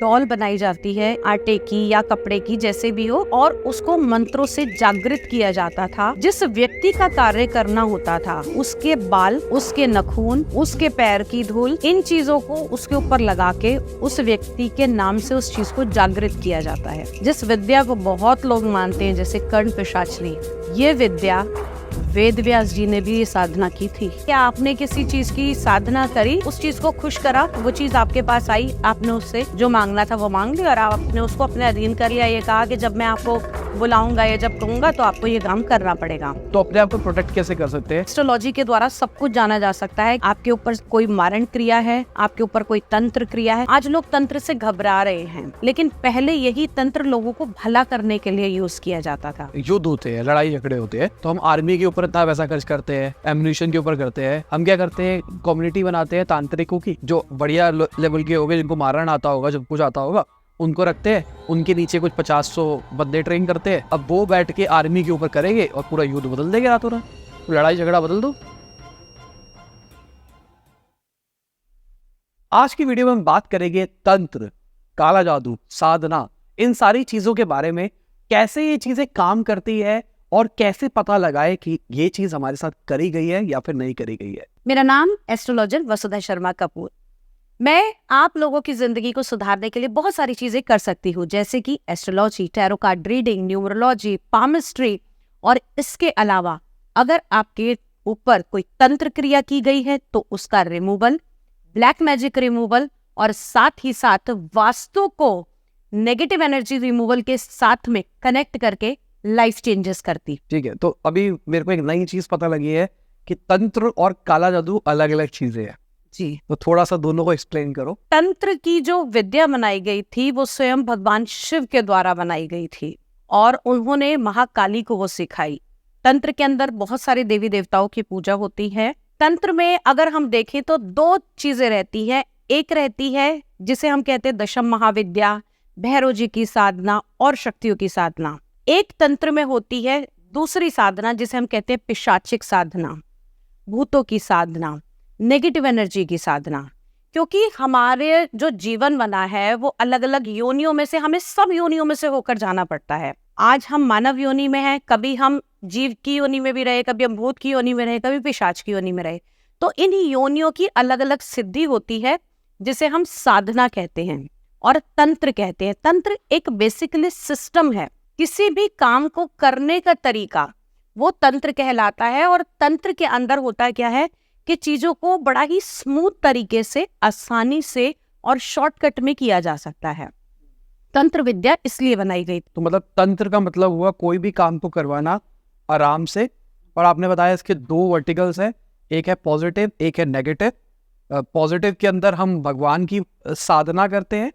Doll बनाई जाती है आटे की या कपड़े की, जैसे भी हो, और उसको मंत्रों से जागृत किया जाता था। जिस व्यक्ति का कार्य करना होता था, उसके बाल, उसके नखून, उसके पैर की धूल, इन चीजों को उसके ऊपर लगा के उस व्यक्ति के नाम से उस चीज को जागृत किया जाता है। जिस विद्या को बहुत लोग मानते हैं, जैसे कर्ण पिशाचनी, ये विद्या वेद व्यास जी ने भी ये साधना की थी। क्या आपने किसी चीज की साधना करी, उस चीज को खुश करा, वो चीज आपके पास आई, आपने उससे जो मांगना था वो मांग लिया और आपने उसको अपने अधीन कर लिया। ये कहा कि जब मैं आपको बुलाऊंगा या जब कहूंगा तो आपको ये काम करना पड़ेगा। तो अपने आप को प्रोटेक्ट कैसे कर सकते हैं? एस्ट्रोलॉजी के द्वारा सब कुछ जाना जा सकता है। आपके ऊपर कोई मारण क्रिया है, आपके ऊपर कोई तंत्र क्रिया है। आज लोग तंत्र से घबरा रहे हैं, लेकिन पहले यही तंत्र लोगों को भला करने के लिए यूज किया जाता था। युद्ध होते हैं, लड़ाई झगड़े होते हैं, तो हम आर्मी के ऊपर इतना पैसा खर्च करते हैं, एम्युनिशन के ऊपर करते हैं। हम क्या करते हैं, कम्युनिटी बनाते हैं तांत्रिकों की, जो बढ़िया लेवल के होंगे, जिनको मारण आता होगा, जब कुछ आता होगा, उनको रखते हैं। उनके नीचे कुछ 50-100 बंदे ट्रेन करते हैं। अब वो बैठ के आर्मी के ऊपर करेंगे और पूरा युद्ध बदल देंगे रातों रात। लड़ाई झगड़ा बदल दो। आज की वीडियो में हम बात करेंगे तंत्र, काला जादू, साधना, इन सारी चीजों के बारे में। कैसे ये चीजें काम करती है और कैसे पता लगाए कि ये चीज हमारे साथ करी गई है या फिर नहीं करी गई है। मेरा नाम एस्ट्रोलॉजर वसुधा शर्मा कपूर। मैं आप लोगों की जिंदगी को सुधारने के लिए बहुत सारी चीजें कर सकती हूँ, जैसे कि astrology, tarot card reading, numerology, palmistry. और इसके अलावा अगर आपके ऊपर कोई तंत्र क्रिया की गई है तो उसका रिमूवल, ब्लैक मैजिक रिमूवल, और साथ ही साथ वास्तु को नेगेटिव एनर्जी रिमूवल के साथ में कनेक्ट करके लाइफ चेंजेस करती। ठीक है, तो अभी मेरे को एक नई चीज पता लगी है कि तंत्र और काला जादू अलग अलग चीजें हैं जी। तो थोड़ा सा दोनों को एक्सप्लेन करो। तंत्र की जो विद्या बनाई गई थी वो स्वयं भगवान शिव के द्वारा बनाई गई थी और उन्होंने महाकाली को वो सिखाई। तंत्र के अंदर बहुत सारे देवी देवताओं की पूजा होती है। तंत्र में अगर हम देखें तो दो चीजें रहती है। एक रहती है जिसे हम कहते हैं दशम महाविद्या, भैरव जी की साधना और शक्तियों की साधना। एक तंत्र में होती है दूसरी साधना जिसे हम कहते हैं पिशाचिक साधना, भूतों की साधना, नेगेटिव एनर्जी की साधना। क्योंकि हमारे जो जीवन बना है वो अलग अलग योनियों में से, हमें सब योनियों में से होकर जाना पड़ता है। आज हम मानव योनि में हैं, कभी हम जीव की योनि में भी रहे, कभी हम भूत की योनि में रहे, कभी पिशाच की योनि में रहे। तो इन योनियों की अलग अलग सिद्धि होती है जिसे हम साधना कहते हैं और तंत्र कहते हैं। तंत्र एक बेसिकली सिस्टम है, किसी भी काम को करने का तरीका वो तंत्र कहलाता है। और तंत्र के अंदर होता क्या है कि चीजों को बड़ा ही स्मूथ तरीके से, आसानी से और शॉर्टकट में किया जा सकता है। तंत्र विद्या इसलिए बनाई गई। तो मतलब तंत्र का मतलब हुआ कोई भी काम को करवाना आराम से। और आपने बताया इसके दो वर्टिकल्स है, एक है पॉजिटिव, एक है नेगेटिव। पॉजिटिव के अंदर हम भगवान की साधना करते हैं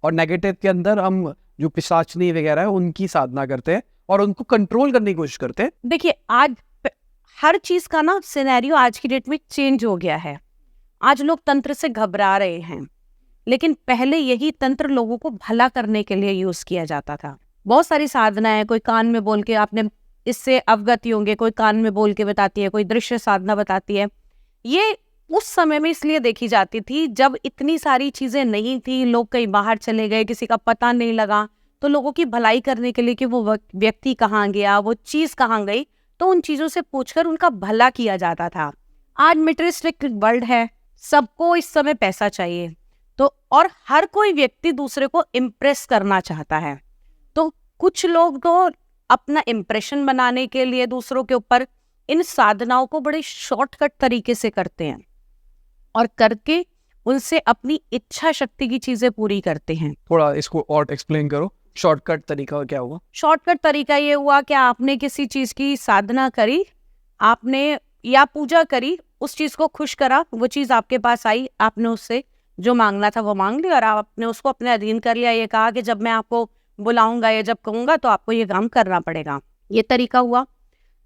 और नेगेटिव के अंदर हम जो पिशाचनी वगैरह है उनकी साधना करते हैं और उनको कंट्रोल करने की कोशिश करते हैं। देखिए, आज हर चीज का ना सिनेरियो आज की डेट में चेंज हो गया है। आज लोग तंत्र से घबरा रहे हैं, लेकिन पहले यही तंत्र लोगों को भला करने के लिए यूज किया जाता था। बहुत सारी साधना है, कोई कान में बोल के, आपने इससे अवगत होंगे, कोई कान में बोल के बताती है, कोई दृश्य साधना बताती है। ये उस समय में इसलिए देखी जाती थी जब इतनी सारी चीजें नहीं थी, लोग कहीं बाहर चले गए, किसी का पता नहीं लगा, तो लोगों की भलाई करने के लिए कि वो व्यक्ति कहाँ गया, वो चीज कहाँ गई, तो उन चीजों से पूछकर उनका भला किया जाता था। आज मटेरियलिस्टिक वर्ल्ड है, सबको इस समय पैसा चाहिए, तो और हर कोई व्यक्ति दूसरे को इम्प्रेस करना चाहता है। तो कुछ लोग तो अपना इम्प्रेशन बनाने के लिए दूसरों के ऊपर इन साधनाओं को बड़े शॉर्टकट तरीके से करते हैं और करके उनसे अपनी इच्छा शक्ति की चीजें पूरी करते हैं। थोड़ा इसको और एक्सप्लेन करो, शॉर्टकट तरीका क्या हुआ? शॉर्टकट तरीका ये हुआ कि आपने किसी चीज की साधना करी, आपने या पूजा करी, उस चीज को खुश करा, वो चीज आपके पास आई, आपने उससे जो मांगना था वो मांग लिया और आपने उसको अपने अधीन कर लिया। ये कहा कि जब मैं आपको बुलाऊंगा या जब कहूंगा तो आपको ये काम करना पड़ेगा। ये तरीका हुआ।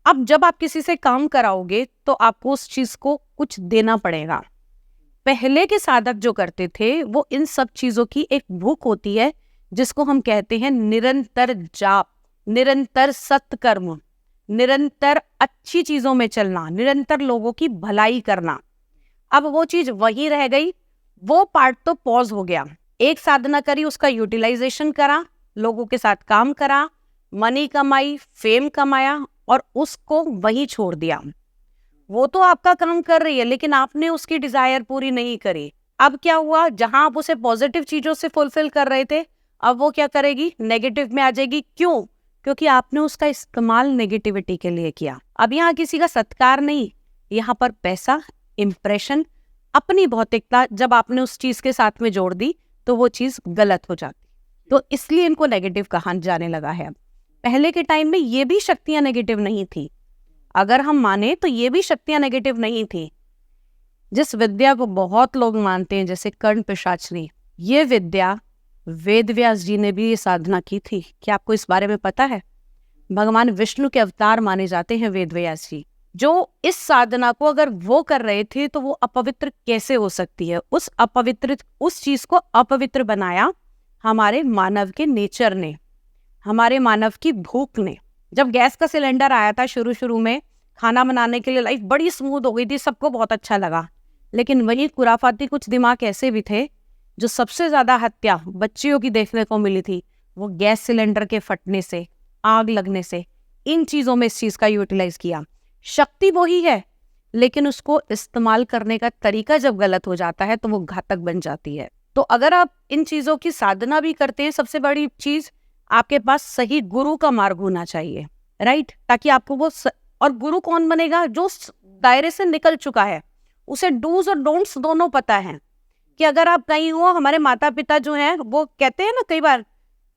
अब जब आप किसी से काम कराओगे तो आपको उस चीज को कुछ देना पड़ेगा। पहले के साधक जो करते थे वो इन सब चीजों की एक भूख होती है जिसको हम कहते हैं निरंतर जाप, निरंतर सत्कर्म, निरंतर अच्छी चीजों में चलना, निरंतर लोगों की भलाई करना। अब वो चीज वही रह गई, वो पार्ट तो पॉज हो गया। एक साधना करी, उसका यूटिलाइजेशन करा, लोगों के साथ काम करा, मनी कमाई, फेम कमाया और उसको वहीं छोड़ दिया। वो तो आपका काम कर रही है लेकिन आपने उसकी डिजायर पूरी नहीं करी। अब क्या हुआ, जहां आप उसे पॉजिटिव चीजों से फुलफिल कर रहे थे, अब वो क्या करेगी, नेगेटिव में आ जाएगी। क्यों? क्योंकि आपने उसका इस्तेमाल नेगेटिविटी के लिए किया। अब यहाँ किसी का सत्कार नहीं, यहाँ पर पैसा, इंप्रेशन, अपनी भौतिकता जब आपने उस चीज के साथ में जोड़ दी तो वो चीज गलत हो जाती। तो इसलिए इनको नेगेटिव कहा जाने लगा है। पहले के टाइम में ये भी शक्तियां नेगेटिव नहीं थी। अगर हम माने तो ये भी शक्तियां नेगेटिव नहीं थी। जिस विद्या को बहुत लोग मानते हैं जैसे कर्ण पिशाचनी, ये विद्या वेद व्यास जी ने भी ये साधना की थी। क्या आपको इस बारे में पता है? भगवान विष्णु के अवतार माने जाते हैं वेद व्यास जी। जो इस साधना को अगर वो कर रहे थे तो वो अपवित्र कैसे हो सकती है? उस चीज को अपवित्र बनाया हमारे मानव के नेचर ने, हमारे मानव की भूख ने। जब गैस का सिलेंडर आया था शुरू में, खाना बनाने के लिए लाइफ बड़ी स्मूथ हो गई थी, सबको बहुत अच्छा लगा। लेकिन वही खुराफाती कुछ दिमाग ऐसे भी थे जो सबसे ज्यादा हत्या बच्चियों की देखने को मिली थी, वो गैस सिलेंडर के फटने से, आग लगने से, इन चीजों में इस चीज का यूटिलाइज किया। शक्ति वही है लेकिन उसको इस्तेमाल करने का तरीका जब गलत हो जाता है तो वो घातक बन जाती है। तो अगर आप इन चीजों की साधना भी करते हैं, सबसे बड़ी चीज आपके पास सही गुरु का मार्ग होना चाहिए, राइट? ताकि आपको वो और गुरु कौन बनेगा? जो दायरे से निकल चुका है, उसे डूज और डोंट्स दोनों पता है। कि अगर आप कहीं हो, हमारे माता पिता जो हैं वो कहते हैं ना कई बार,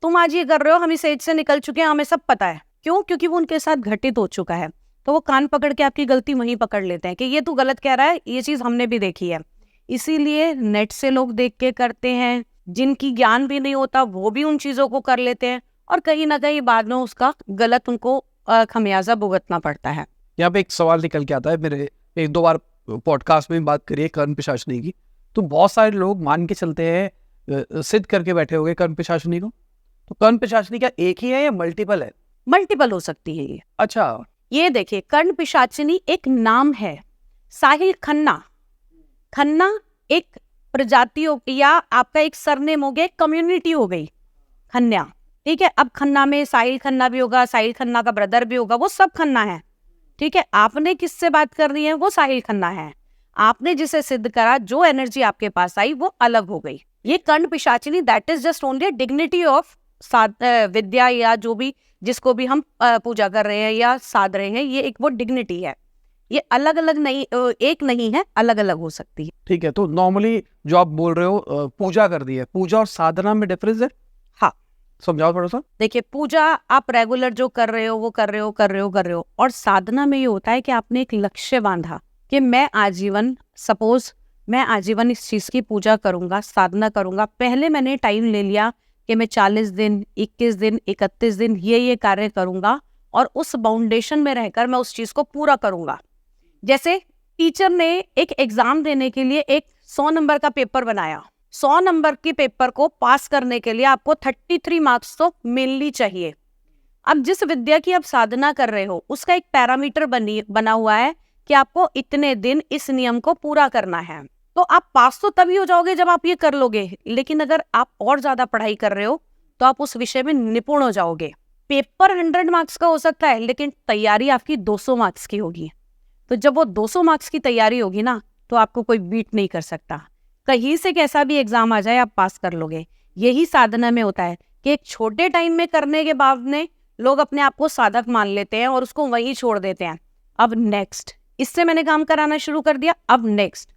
तुम आज ये कर रहे हो, हम इस एज से निकल चुके हैं, हमें सब पता है। क्यों? क्योंकि वो उनके साथ घटित हो चुका है। तो वो कान पकड़ के आपकी गलती वहीं पकड़ लेते हैं कि ये तू गलत कह रहा है, ये चीज हमने भी देखी है। इसीलिए नेट से लोग देख के करते हैं, जिनकी ज्ञान भी नहीं होता वो भी उन चीजों को कर लेते हैं और कहीं ना कहीं बाद में उसका गलत उनको खमियाजा भुगतना पड़ता है। यहाँ पे एक सवाल निकल के आता है, मेरे एक दो बार पॉडकास्ट में बात करिए कर्ण पिशाचनी की, तो बहुत सारे लोग मान के चलते हैं, सिद्ध करके बैठे हो गए कर्ण पिशाचनी को। तो कर्ण पिशाचनी क्या एक ही है या मल्टीपल है? मल्टीपल हो सकती है ये। अच्छा, ये देखिए, कर्ण पिशाचिनी एक नाम है। साहिल खन्ना, खन्ना एक प्रजाति हो या आपका एक सरनेम हो गया, कम्युनिटी हो गई खन्ना, ठीक है? अब खन्ना में साहिल खन्ना भी होगा, साहिल खन्ना का ब्रदर भी होगा, वो सब खन्ना है, ठीक है? आपने किससे बात कर रही है, वो साहिल खन्ना है। आपने जिसे सिद्ध करा, जो एनर्जी आपके पास आई वो अलग हो गई। ये Karna Pishachini that is just only dignity of vidya, या जो भी जिसको भी हम पूजा कर रहे हैं या साध रहे हैं, ये एक वो डिग्निटी है। ये अलग अलग नहीं, एक नहीं है, अलग अलग हो सकती है। ठीक है। तो नॉर्मली जो आप बोल रहे हो पूजा कर दी है, पूजा और साधना में डिफरेंस है? हाँ, समझाओ थोड़ा सा। देखिए, पूजा आप रेगुलर जो कर रहे हो वो कर रहे हो, और साधना में ये होता है कि आपने एक लक्ष्य बांधा कि मैं आजीवन, सपोज मैं आजीवन इस चीज की पूजा करूंगा, साधना करूंगा। पहले मैंने टाइम ले लिया कि मैं 40 दिन, 21 दिन, 31 दिन ये कार्य करूंगा और उस बाउंडेशन में रहकर मैं उस चीज को पूरा करूंगा। जैसे टीचर ने एक एग्जाम देने के लिए एक 100 नंबर का पेपर बनाया, 100 नंबर के पेपर को पास करने के लिए आपको 33 मार्क्स तो मिलनी चाहिए। अब जिस विद्या की आप साधना कर रहे हो उसका एक पैरामीटर बना हुआ है कि आपको इतने दिन इस नियम को पूरा करना है। तो आप पास तो तभी हो जाओगे जब आप ये कर लोगे, लेकिन अगर आप और ज्यादा पढ़ाई कर रहे हो तो आप उस विषय में निपुण हो जाओगे। पेपर 100 मार्क्स का हो सकता है लेकिन तैयारी आपकी 200 मार्क्स की होगी। तो जब वो 200 मार्क्स की तैयारी होगी ना, तो आपको कोई बीट नहीं कर सकता। कहीं से कैसा भी एग्जाम आ जाए आप पास कर लोगे। यही साधना में होता है कि एक छोटे टाइम में करने के बाद में लोग अपने आप को साधक मान लेते हैं और उसको वहीं छोड़ देते हैं। अब नेक्स्ट, इससे मैंने काम कराना शुरू कर दिया, अब नेक्स्ट।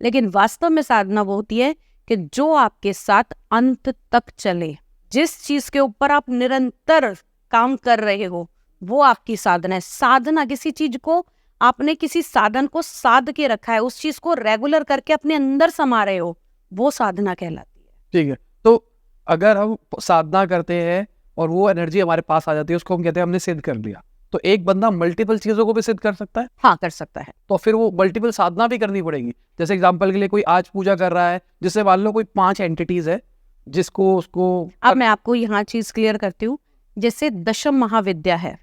लेकिन वास्तव में साधना वो होती है कि जो आपके साथ अंत तक चले। जिस चीज के ऊपर आप निरंतर काम कर रहे हो वो आपकी साधना है। साधना किसी चीज को, आपने किसी साधन को साध के रखा है, उस चीज को रेगुलर करके अपने अंदर समा रहे हो, वो साधना कहलाती है। ठीक है। तो अगर हम साधना करते हैं और वो एनर्जी हमारे पास आ जाती है, उसको हम कहते हैं हमने सिद्ध कर लिया, तो एक बंदा मल्टीपल चीजों को भी सिद्ध कर सकता है? हाँ, कर सकता है। तो फिर वो मल्टीपल साधना भी करनी पड़ेगी। जैसे एग्जांपल के लिए कोई आज पूजा कर रहा है, जिससे मान लो कोई 5 एंटिटीज है जिसको उसको। अब मैं आपको यहाँ चीज क्लियर करती हूँ। जैसे दशम महाविद्या है,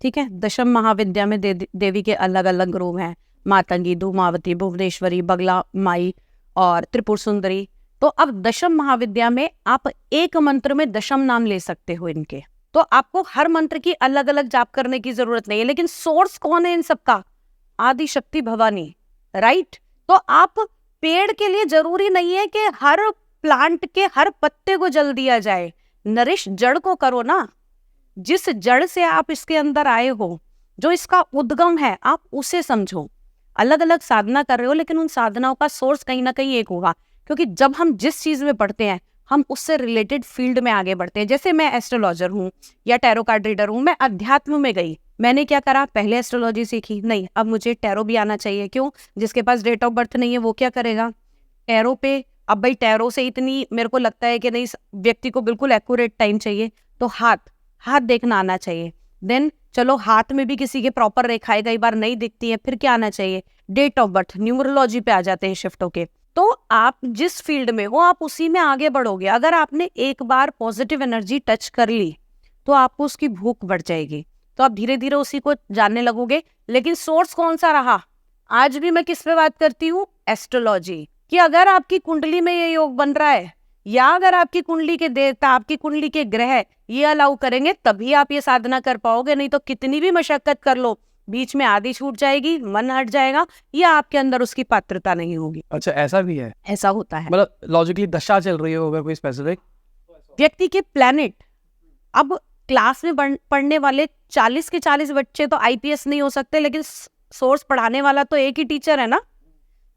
ठीक है? दशम महाविद्या में देवी के अलग अलग रूप हैं, मातंगी, धूमावती, भुवनेश्वरी, बगला माई और त्रिपुर सुंदरी। तो अब दशम महाविद्या में आप एक मंत्र में दशम नाम ले सकते हो इनके। तो आपको हर मंत्र की अलग अलग जाप करने की जरूरत नहीं है, लेकिन सोर्स कौन है इन सबका? आदि शक्ति भवानी, राइट? तो आप पेड़ के लिए जरूरी नहीं है कि हर प्लांट के हर पत्ते को जल दिया जाए, नरिश जड़ को करो ना। जिस जड़ से आप इसके अंदर आए हो, जो इसका उद्गम है, आप उसे समझो। अलग अलग साधना कर रहे हो, लेकिन उन साधनाओं का सोर्स कहीं ना कहीं एक होगा, क्योंकि जब हम जिस चीज में पढ़ते हैं हम उससे रिलेटेड फील्ड में आगे बढ़ते हैं। जैसे मैं एस्ट्रोलॉजर हूँ या टैरो कार्ड रीडर हूँ, मैं अध्यात्म में गई, मैंने क्या करा, पहले एस्ट्रोलॉजी सीखी, नहीं अब मुझे टैरो भी आना चाहिए। क्यों? जिसके पास डेट ऑफ बर्थ नहीं है वो क्या करेगा? टैरो पे। अब भाई टैरो से इतनी मेरे को लगता है कि नहीं, व्यक्ति को बिल्कुल एक्यूरेट टाइम चाहिए, तो हाथ देखना आना चाहिए। देन चलो हाथ में भी किसी के प्रॉपर रेखाएं कई बार नहीं दिखती है, फिर क्या आना चाहिए? Date of birth. न्यूमरोलॉजी पे आ जाते हैं शिफ्ट होके। तो आप जिस फील्ड में हो आप उसी में आगे बढ़ोगे। अगर आपने एक बार पॉजिटिव एनर्जी टच कर ली तो आपको उसकी भूख बढ़ जाएगी, तो आप धीरे धीरे उसी को जानने लगोगे। लेकिन सोर्स कौन सा रहा? आज भी मैं किस पे बात करती हूँ? एस्ट्रोलॉजी। कि अगर आपकी कुंडली में ये योग बन रहा है, या अगर आपकी कुंडली के देवता, आपकी कुंडली के ग्रह ये अलाउ करेंगे, तभी आप ये साधना कर पाओगे। नहीं तो कितनी भी मशक्कत कर लो, बीच में आदि छूट जाएगी, मन हट जाएगा, या आपके अंदर उसकी पात्रता नहीं होगी। अच्छा, ऐसा भी है? ऐसा होता है। मतलब लॉजिकली दशा चल रही हो अगर कोई स्पेसिफिक व्यक्ति के प्लैनेट। अब क्लास में पढ़ने वाले 40 के 40 बच्चे तो आईपीएस नहीं हो सकते, लेकिन सोर्स पढ़ाने वाला तो एक ही टीचर है ना।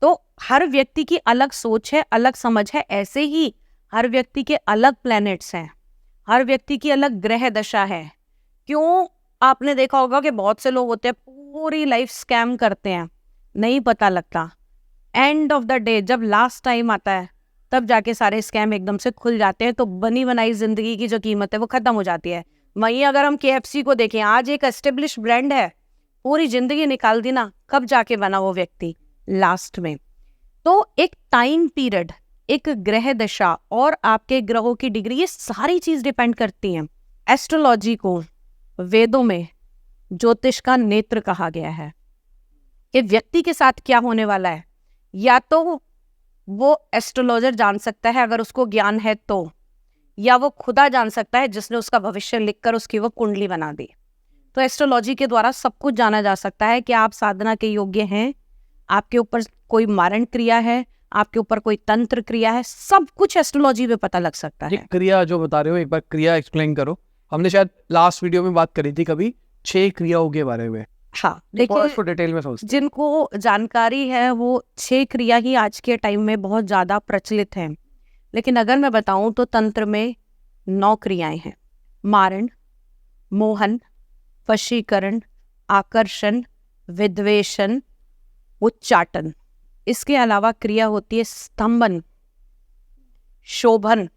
तो हर व्यक्ति की अलग सोच है, अलग समझ है। ऐसे ही हर व्यक्ति के अलग प्लैनेट्स हैं, हर व्यक्ति की अलग ग्रह दशा है। क्यों? आपने देखा होगा कि बहुत से लोग होते हैं पूरी लाइफ स्कैम करते हैं, नहीं पता लगता। एंड ऑफ द डे जब लास्ट टाइम आता है तब जाके सारे स्कैम एकदम से खुल जाते हैं, तो बनी बनाई जिंदगी की जो कीमत है वो खत्म हो जाती है। वहीं अगर हम KFC को देखें, आज एक एस्टेब्लिश ब्रांड है, पूरी जिंदगी निकाल दी ना, कब जाके बना वो व्यक्ति? लास्ट में। तो एक टाइम पीरियड, एक ग्रह दशा और आपके ग्रहों की डिग्री, ये सारी चीज डिपेंड करती हैं। एस्ट्रोलॉजी को वेदों में ज्योतिष का नेत्र कहा गया है कि व्यक्ति के साथ क्या होने वाला है या तो वो एस्ट्रोलॉजर जान सकता है अगर उसको ज्ञान है तो, या वो खुदा जान सकता है जिसने उसका भविष्य लिखकर उसकी वो कुंडली बना दी। तो एस्ट्रोलॉजी के द्वारा सब कुछ जाना जा सकता है कि आप साधना के योग्य हैं, आपके ऊपर कोई मारण क्रिया है, आपके ऊपर कोई तंत्र क्रिया है, सब कुछ एस्ट्रोलॉजी पे पता लग सकता है। क्रिया जो बता रहे हो, एक बार क्रिया एक्सप्लेन करो। हमने शायद लास्ट वीडियो में बात करी थी कभी 6 क्रियाओं के बारे में। हाँ, देखिए डिटेल में सोचते जिनको जानकारी है वो 6 क्रिया ही आज के टाइम में बहुत ज्यादा प्रचलित हैं। लेकिन अगर मैं बताऊं तो तंत्र में 9 क्रियाएं हैं। मारण, मोहन, वशीकरण, आकर्षण, विद्वेषण, उच्चाटन। इसके अलावा क्रिया होती है स्तंभन, शोभन,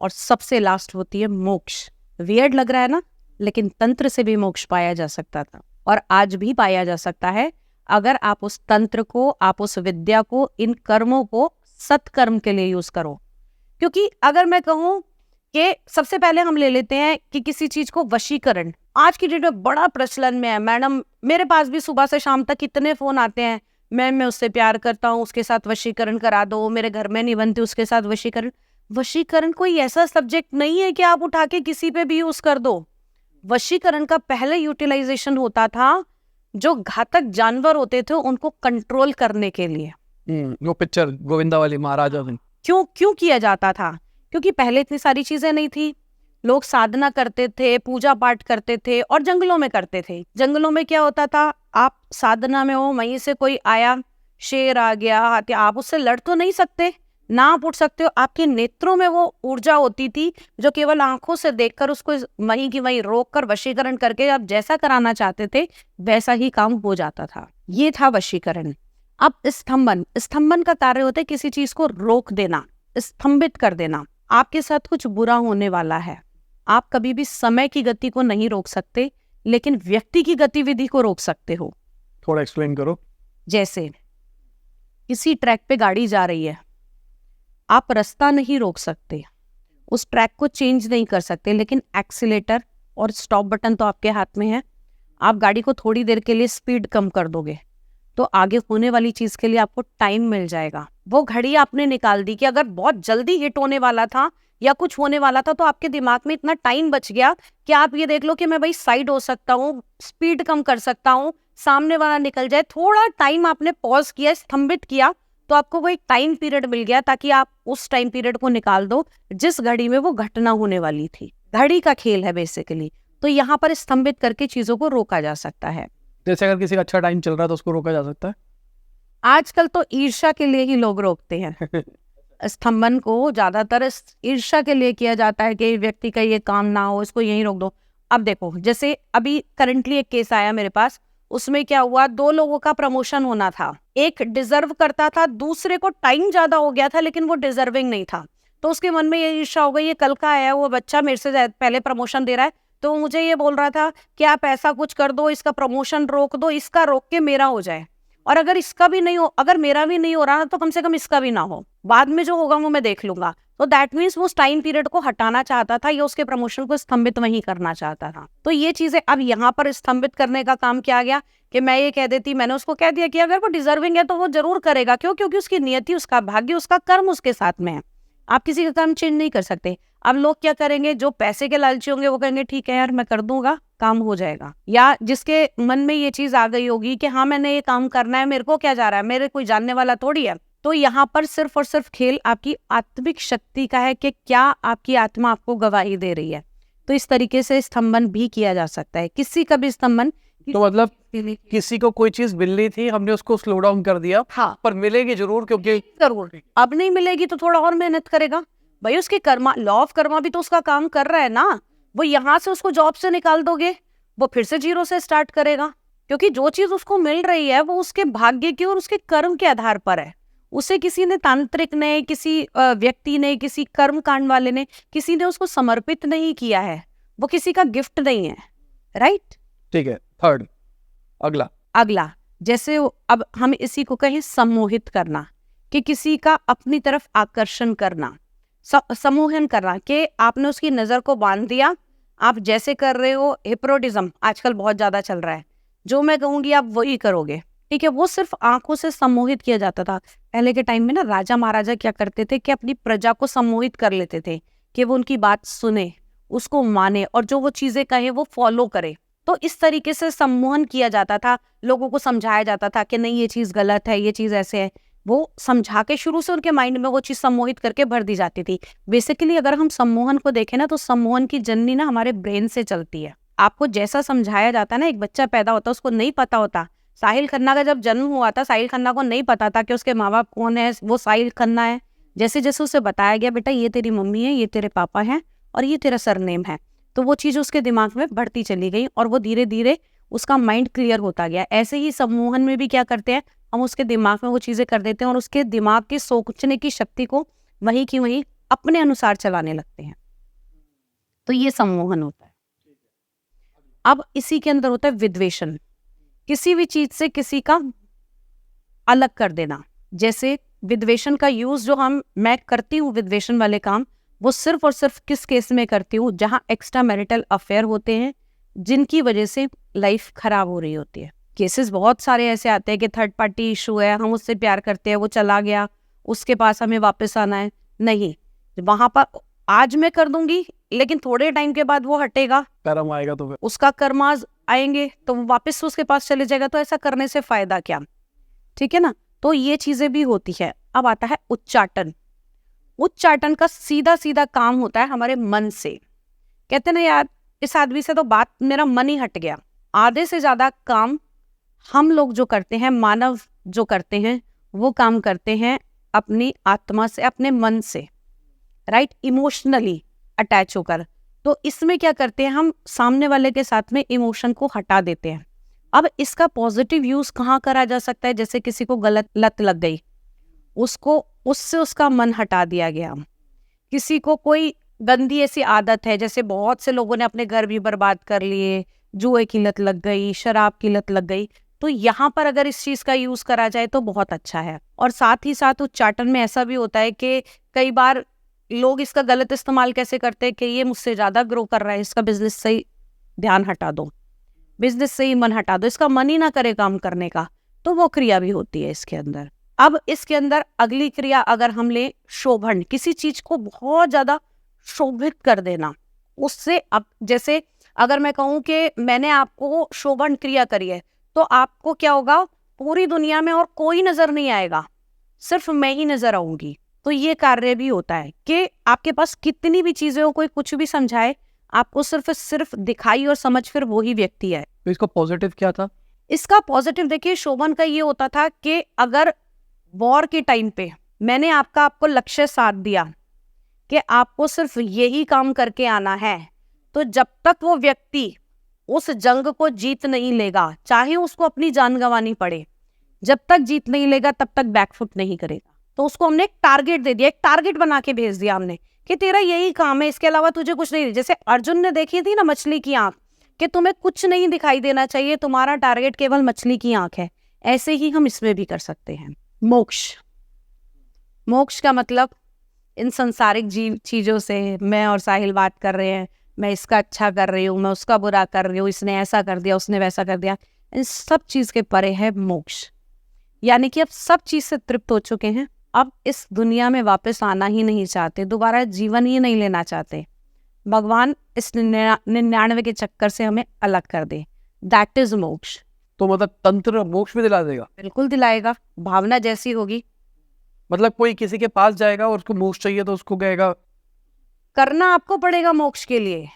और सबसे लास्ट होती है मोक्ष। वियर्ड लग रहा है ना, लेकिन तंत्र से भी मोक्ष पाया जा सकता था और आज भी पाया जा सकता है, अगर आप उस तंत्र को, आप उस विद्या को, इन कर्मों को सत्कर्म के लिए यूज करो। क्योंकि अगर मैं कहूं कि सबसे पहले हम ले लेते हैं कि किसी चीज को वशीकरण, आज की डेट में बड़ा प्रचलन में है। मैडम, मेरे पास भी सुबह से शाम तक कितने फोन आते हैं, मैं उससे प्यार करता हूँ, उसके साथ वशीकरण करा दो, मेरे घर में नहीं बनती, उसके साथ वशीकरण। वशीकरण कोई ऐसा सब्जेक्ट नहीं है कि आप उठा के किसी पे भी यूज कर दो। वशीकरण का पहले यूटिलाइजेशन होता था जो घातक जानवर होते थे उनको कंट्रोल करने के लिए। वो पिक्चर गोविंदा वाली महाराजा में क्यों किया जाता था? क्योंकि पहले इतनी सारी चीजें नहीं थी, लोग साधना करते थे, पूजा पाठ करते थे और जंगलों में करते थे। जंगलों में क्या होता था, आप साधना में हो, वहीं से कोई आया, शेर आ गया, हाथी, आप उससे लड़ तो नहीं सकते, ना आप उठ सकते हो। आपके नेत्रों में वो ऊर्जा होती थी जो केवल आंखों से देखकर उसको वहीं की वहीं रोक कर वशीकरण करके आप जैसा कराना चाहते थे वैसा ही काम हो जाता था। ये था वशीकरण। अब स्तंभन का कार्य होता है किसी चीज को रोक देना, स्तंभित कर देना। आपके साथ कुछ बुरा होने वाला है, आप कभी भी समय की गति को नहीं रोक सकते, लेकिन व्यक्ति की गतिविधि को रोक सकते हो। थोड़ा एक्सप्लेन करो। जैसे किसी ट्रैक पे गाड़ी जा रही है, आप रास्ता नहीं रोक सकते, उस ट्रैक को चेंज नहीं कर सकते, लेकिन एक्सीलेटर और स्टॉप बटन तो आपके हाथ में है। आप गाड़ी को थोड़ी देर के लिए स्पीड कम कर दोगे तो तो आगे होने वाली चीज के लिए आपको टाइम मिल जाएगा। वो घड़ी आपने निकाल दी कि अगर बहुत जल्दी हिट होने वाला था या कुछ होने वाला था तो आपके दिमाग में इतना टाइम बच गया कि आप ये देख लो कि मैं भाई साइड हो सकता हूँ, स्पीड कम कर सकता हूँ, सामने वाला निकल जाए। थोड़ा टाइम आपने पॉज किया, स्तंभित किया, तो आपको वो एक टाइम पीरियड मिल गया ताकि आप उस टाइम पीरियड को निकाल दो जिस घड़ी में वो घटना होने वाली थी। घड़ी का खेल है बेसिकली। तो यहाँ पर स्तंभित करके चीजों को रोका जा सकता है। जैसे अगर किसी का अच्छा टाइम चल रहा है तो उसको रोका जा सकता है। आजकल तो ईर्ष्या के लिए ही लोग रोकते हैं। स्तंभन को ज्यादातर ईर्ष्या के लिए किया जाता है कि व्यक्ति का ये काम ना हो, इसको यहीं रोक दो। अब देखो, जैसे अभी करंटली एक केस आया मेरे पास, उसमें क्या हुआ, 2 लोगों का प्रमोशन होना था। एक डिजर्व करता था, दूसरे को टाइम ज्यादा हो गया था लेकिन वो डिजर्विंग नहीं था। तो उसके मन में ये ईर्ष्या हो गई, ये कल का आया वो बच्चा मेरे से पहले प्रमोशन दे रहा है, तो मुझे ये बोल रहा था कि आप ऐसा कुछ कर दो, इसका प्रमोशन रोक दो, इसका रोक के मेरा हो जाए। और अगर इसका भी नहीं हो, अगर मेरा भी नहीं हो रहा तो कम से कम इसका भी ना हो, बाद में जो होगा वो मैं देख लूंगा। तो दैट मीन्स वो उस टाइम पीरियड को हटाना चाहता था या उसके प्रमोशन को स्तंभित वहीं करना चाहता था। तो ये चीजें अब यहाँ पर स्तंभित करने का काम क्या गया कि मैं ये कह देती, मैंने उसको कह दिया कि अगर वो डिजर्विंग है तो वो जरूर करेगा। क्यों? क्योंकि उसकी नियति, उसका भाग्य, उसका कर्म उसके साथ में है। आप किसी का कर्म चेंज नहीं कर सकते। अब लोग क्या करेंगे, जो पैसे के लालची होंगे वो कहेंगे ठीक है यार मैं कर दूंगा, काम हो जाएगा। या जिसके मन में ये चीज आ गई होगी कि हाँ मैंने ये काम करना है, मेरे को क्या जा रहा है, मेरे कोई जानने वाला थोड़ी है। तो यहाँ पर सिर्फ और सिर्फ खेल आपकी आत्मिक शक्ति का है कि क्या आपकी आत्मा आपको गवाही दे रही है। तो इस तरीके से स्तंभन भी किया जा सकता है। किसी का भी स्तंभन, तो मतलब किसी को कोई चीज मिलनी थी, हमने उसको स्लो डाउन कर दिया, हाँ, पर मिलेगी जरूर, क्योंकि जरूर अब नहीं मिलेगी तो थोड़ा और मेहनत करेगा भाई। उसके कर्मा, लॉ ऑफ कर्मा भी तो उसका काम कर रहा है ना। वो यहाँ से उसको जॉब से निकाल दोगे, वो फिर से जीरो से स्टार्ट करेगा, क्योंकि जो चीज उसको मिल रही है वो उसके भाग्य की और उसके कर्म के आधार पर है। उसे किसी ने, तांत्रिक ने, किसी व्यक्ति ने, किसी कर्म कांड वाले ने, किसी ने उसको समर्पित नहीं किया है। वो किसी का गिफ्ट नहीं है। राइट, ठीक है। थर्ड, अगला जैसे अब हम इसी को कहें सम्मोहित करना, कि किसी का अपनी तरफ आकर्षण करना, सम्मोहन करना, कि आपने उसकी नजर को बांध दिया। आप जैसे कर रहे हो, हिप्नोटिज्म आजकल बहुत ज्यादा चल रहा है, जो मैं कहूंगी आप वही करोगे। ठीक है, वो सिर्फ आंखों से सम्मोहित किया जाता था। पहले के टाइम में ना राजा महाराजा क्या करते थे कि अपनी प्रजा को सम्मोहित कर लेते थे कि वो उनकी बात सुने, उसको माने और जो वो चीजें कहे वो फॉलो करे। तो इस तरीके से सम्मोहन किया जाता था, लोगों को समझाया जाता था कि नहीं ये चीज गलत है, ये चीज ऐसे है। वो समझा के शुरू से उनके माइंड में वो चीज सम्मोहित करके भर दी जाती थी। बेसिकली अगर हम सम्मोहन को देखें ना, तो सम्मोहन की जननी ना हमारे ब्रेन से चलती है। आपको जैसा समझाया जाता है ना, एक बच्चा पैदा होता है, उसको नहीं पता होता। साहिल खन्ना का जब जन्म हुआ था, साहिल खन्ना को नहीं पता था कि उसके माँ बाप कौन है, वो साहिल खन्ना है। जैसे जैसे उसे बताया गया, बेटा ये तेरी मम्मी है, ये तेरे पापा हैं और ये तेरा सरनेम है, तो वो चीज उसके दिमाग में बढ़ती चली गई और वो धीरे धीरे उसका माइंड क्लियर होता गया। ऐसे ही सम्मोहन में भी क्या करते हैं, हम उसके दिमाग में वो चीजें कर देते हैं और उसके दिमाग की सोचने की शक्ति को वहीं की वहीं अपने अनुसार चलाने लगते हैं। तो ये सम्मोहन होता है। अब इसी के अंदर होता है विद्वेषण, किसी भी चीज से किसी का अलग कर देना। जैसे विद्वेषण का यूज जो मैं करती हूँ, विद्वेषण वाले काम, वो सिर्फ और सिर्फ किस केस में करती हूँ, जहां एक्स्ट्रा मैरिटल अफेयर होते हैं, जिनकी वजह से लाइफ खराब हो रही होती है। केसेस बहुत सारे ऐसे आते हैं कि थर्ड पार्टी इशू है, हम उससे प्यार करते हैं, वो चला गया, उसके पास हमें वापस आना है। नहीं, वहां पर आज मैं कर दूंगी लेकिन थोड़े टाइम के बाद वो हटेगा, कर्म आएगा तो फिर उसका कर्माज आएंगे तो वो वापस उसके पास चले जाएगा। तो ऐसा करने से फायदा क्या? ठीक है ना। तो ये चीजें भी होती है। अब आता है उच्चाटन। उच्चाटन का सीधा सीधा काम होता है हमारे मन से। कहते ना यार, इस आदमी से तो बात, मेरा मन ही हट गया। आधे से ज्यादा काम हम लोग जो करते हैं, मानव जो करते हैं, वो काम करते हैं अपनी आत्मा से, अपने मन से, राइट, इमोशनली अटैच होकर। तो इसमें क्या करते हैं, हम सामने वाले के साथ में इमोशन को हटा देते हैं। अब इसका पॉजिटिव यूज कहाँ करा जा सकता है? जैसे किसी को गलत लत लग गई, उसको उससे उसका मन हटा दिया गया। किसी को कोई गंदी ऐसी आदत है, जैसे बहुत से लोगों ने अपने घर भी बर्बाद कर लिए, जुए की लत लग गई, शराब की लत लग गई, तो यहाँ पर अगर इस चीज का यूज करा जाए तो बहुत अच्छा है। और साथ ही साथ उच्चाटन में ऐसा भी होता है कि कई बार लोग इसका गलत इस्तेमाल कैसे करते हैं कि ये मुझसे ज्यादा ग्रो कर रहा है, इसका बिजनेस से ही ध्यान हटा दो, बिजनेस से ही मन हटा दो, इसका मन ही ना करे काम करने का, तो वो क्रिया भी होती है इसके अंदर। अब इसके अंदर अगली क्रिया अगर हम ले शोभन, किसी चीज को बहुत ज्यादा शोभित कर देना, उससे अब जैसे अगर मैं कहूं कि मैंने आपको शोभन क्रिया करी है, तो आपको क्या होगा, पूरी दुनिया में और कोई नजर नहीं आएगा, सिर्फ मैं ही नजर आऊंगी। तो ये कार्य भी होता है कि आपके पास कितनी भी चीजें हो, कोई कुछ भी समझाए, आपको सिर्फ दिखाई और समझ फिर वो ही व्यक्ति है। तो इसका पॉजिटिव क्या था? इसका पॉजिटिव देखिए, शोभन का ये होता था कि अगर वॉर के टाइम पे मैंने आपको लक्ष्य साध दिया कि आपको सिर्फ यही काम करके आना है, तो जब तक वो व्यक्ति उस जंग को जीत नहीं लेगा, चाहे उसको अपनी जान गंवानी पड़े, जब तक जीत नहीं लेगा तब तक बैकफुट नहीं करेगा। तो उसको हमने एक टारगेट दे दिया, एक टारगेट बना के भेज दिया हमने कि तेरा यही काम है, इसके अलावा तुझे कुछ नहीं। जैसे अर्जुन ने देखी थी ना मछली की आंख, कि तुम्हें कुछ नहीं दिखाई देना चाहिए, तुम्हारा टारगेट केवल मछली की आंख है, ऐसे ही हम इसमें भी कर सकते हैं। मोक्ष, मोक्ष का मतलब इन संसारिक चीजों से मैं और साहिल बात कर रहे हैं, मैं इसका अच्छा कर रही हूँ, मैं उसका बुरा कर रही हूँ, इसने ऐसा कर दिया, उसने वैसा कर दिया, इन सब चीज के परे है मोक्ष। यानी कि अब सब चीज से तृप्त हो चुके हैं, अब इस दुनिया में वापस आना ही नहीं चाहते, दोबारा जीवन ही नहीं लेना चाहते। भगवान इस 99 के चक्कर से हमें अलग कर दे, दैट इज मोक्ष। तो मतलब तंत्र मोक्ष भी दिला देगा? बिल्कुल दिलाएगा, भावना जैसी होगी। मतलब कोई किसी के पास जाएगा और उसको मोक्ष चाहिए तो उसको कहेगा करना आपको पड़ेगा मोक्ष के लिए,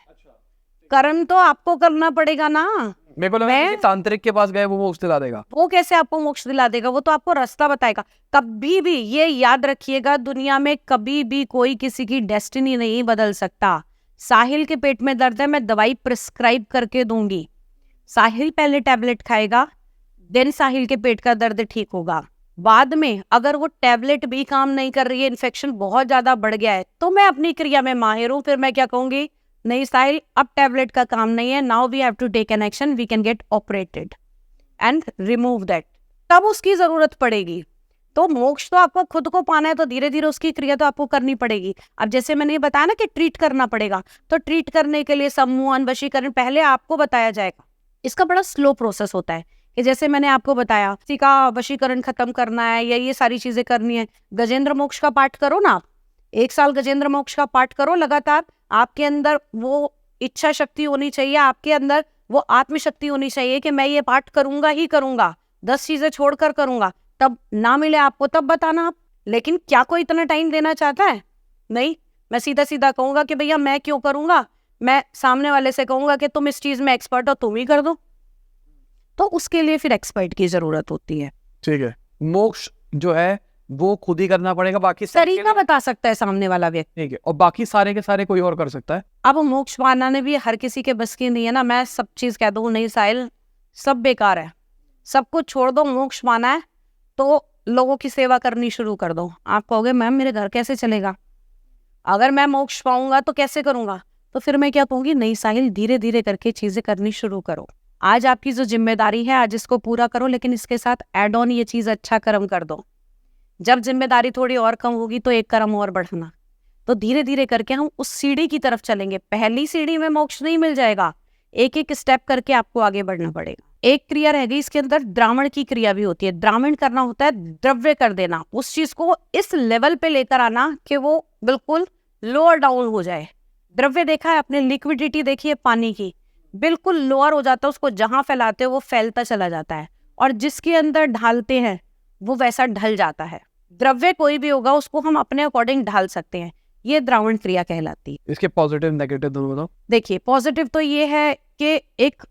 कर्म तो आपको करना पड़ेगा ना। मेरे को लगा कि तांत्रिक के पास गए वो मोक्ष दिला देगा। वो कैसे आपको मोक्ष दिला देगा, वो तो आपको रास्ता बताएगा। कभी भी ये याद रखिएगा, दुनिया में कभी भी कोई किसी की डेस्टिनी नहीं बदल सकता। साहिल के पेट में दर्द है, मैं दवाई प्रिस्क्राइब करके दूंगी, साहिल पहले टैबलेट खाएगा, देन साहिल के पेट का दर्द ठीक होगा। बाद में अगर वो टैबलेट भी काम नहीं कर रही है, इन्फेक्शन बहुत ज्यादा बढ़ गया है, तो मैं अपनी क्रिया में माहिर हूँ, फिर मैं क्या कहूंगी, नहीं साहिल अब टैबलेट का काम नहीं है, now we have to take an action, we can get operated and remove that, तब उसकी जरूरत पड़ेगी। तो मोक्ष तो आपको खुद को पाना है, तो धीरे धीरे उसकी क्रिया तो आपको करनी पड़ेगी। अब जैसे मैंने बताया ना कि ट्रीट करना पड़ेगा, तो ट्रीट करने के लिए सम्मोहन, वशीकरण पहले आपको बताया जाएगा। इसका बड़ा स्लो प्रोसेस होता है कि जैसे मैंने आपको बताया, किसी का वशीकरण खत्म करना है या ये सारी चीजें करनी है, गजेंद्र मोक्ष का पाठ करो ना, 1 साल गजेंद्र मोक्ष का पाठ करो लगातार, आपके अंदर वो इच्छा शक्ति होनी चाहिए, आपके अंदर वो आत्मशक्ति होनी चाहिए कि मैं ये पाठ करूंगा ही करूंगा, 10 चीजें छोड़कर करूंगा। तब ना मिले आपको तब बताना आप, लेकिन क्या कोई इतना टाइम देना चाहता है? नहीं, मैं सीधा सीधा कहूंगा कि भैया मैं क्यों करूंगा, मैं सामने वाले से कहूंगा कि तुम इस चीज में एक्सपर्ट हो, तुम ही कर दो। तो उसके लिए फिर एक्सपर्ट की जरूरत होती है। ठीक है, मोक्ष जो है वो खुद ही करना पड़ेगा, बाकी तरीका बता सकता है सामने वाला व्यक्ति। ठीक है, और बाकी सारे के सारे कोई और कर सकता है। अब मोक्ष पाना ने भी हर किसी के बस की नहीं है ना, मैं सब चीज कह दूं नहीं साहिल सब बेकार है, सब कुछ छोड़ दो, मोक्ष पाना है तो लोगों की सेवा करनी शुरू कर दो। आप कहोगे मैम मेरे घर कैसे चलेगा, अगर मैं मोक्ष पाऊंगा तो कैसे करूंगा, तो फिर मैं क्या कहूंगी, नहीं साहिल धीरे धीरे करके चीजें करनी शुरू करो। आज आपकी जो जिम्मेदारी है आज इसको पूरा करो, लेकिन इसके साथ एड ऑन ये चीज अच्छा कर्म कर दो। जब जिम्मेदारी थोड़ी और कम होगी तो एक कर्म और बढ़ाना, तो धीरे धीरे करके हम उस सीढ़ी की तरफ चलेंगे। पहली सीढ़ी में मोक्ष नहीं मिल जाएगा, एक एक स्टेप करके आपको आगे बढ़ना पड़ेगा। एक क्रिया रह गई इसके अंदर, द्रावण की क्रिया भी होती है। द्रावण करना होता है द्रव्य कर देना, उस चीज को इस लेवल पे लेकर आना कि वो बिल्कुल लोअर डाउन हो जाए। द्रव्य देखा है आपने, लिक्विडिटी देखी है पानी की, बिल्कुल लोअर हो जाता है, उसको जहां फैलाते हो वो फैलता चला जाता है, और जिसके अंदर ढालते हैं वो वैसा ढल जाता है। द्रव्य कोई भी होगा उसको हम अपने अकॉर्डिंग ढाल सकते हैं, ये द्रावण क्रिया कहलाती है। इसके पॉजिटिव नेगेटिव दोनों बताओ। देखिए पॉजिटिव तो ये है कि एक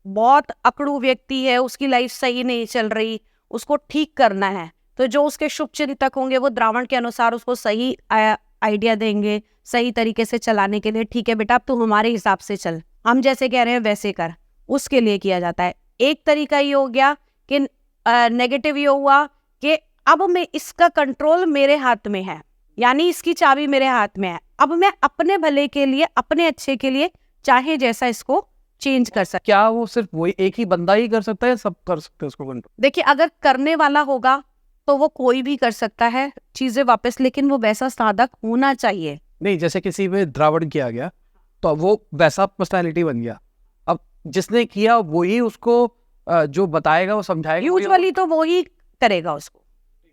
बहुत अकड़ू व्यक्ति है, उसकी लाइफ सही नहीं चल रही, उसको ठीक करना है, तो जो उसके शुभ चिंतक होंगे वो द्रावण के अनुसार उसको सही आइडिया देंगे, सही तरीके से चलाने के लिए। ठीक है बेटा अब तू हमारे हिसाब से चल, हम जैसे कह रहे हैं वैसे कर, उसके लिए किया जाता है। एक तरीका ये हो गया कि नेगेटिव ये हुआ कि अब मैं इसका कंट्रोल मेरे हाथ में है, यानी इसकी चाबी मेरे हाथ में है, अब मैं अपने भले के लिए, अपने अच्छे के लिए चाहे जैसा इसको चेंज कर सकता। क्या वो सिर्फ वही एक ही बंदा ही कर सकता है, सब कर सकते हैं उसको कंट्रोल? देखिए अगर करने वाला होगा तो वो कोई भी कर सकता है चीजें वापस, लेकिन वो वैसा साधक होना चाहिए। नहीं, जैसे किसी में द्रावण किया गया तो वो वैसा पर्सनालिटी बन गया, अब जिसने किया वही उसको जो बताएगा वो समझाएगा। यूजुअली तो वो ही करेगा उसको,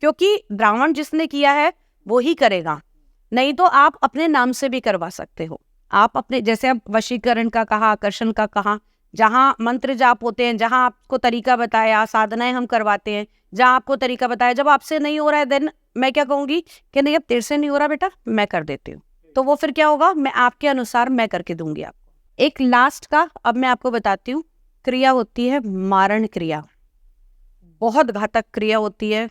क्योंकि ब्राह्मण जिसने किया है वो ही करेगा। नहीं तो आप अपने नाम से भी करवा सकते हो। आप अपने, जैसे अब वशीकरण का कहा, आकर्षण का कहा, जहाँ मंत्र जाप होते हैं, जहाँ आपको तरीका बताया, साधनाएं हम करवाते हैं, जहाँ आपको तरीका बताया, जब आपसे नहीं हो रहा है देन मैं क्या कहूंगी कि नहीं अब तेरे से नहीं हो रहा बेटा, मैं कर देती हूँ। तो वो फिर क्या होगा, मैं आपके अनुसार मैं करके दूंगी आपको। एक लास्ट का अब मैं आपको बताती हूँ, क्रिया होती है मारण क्रिया। बहुत घातक क्रिया होती है।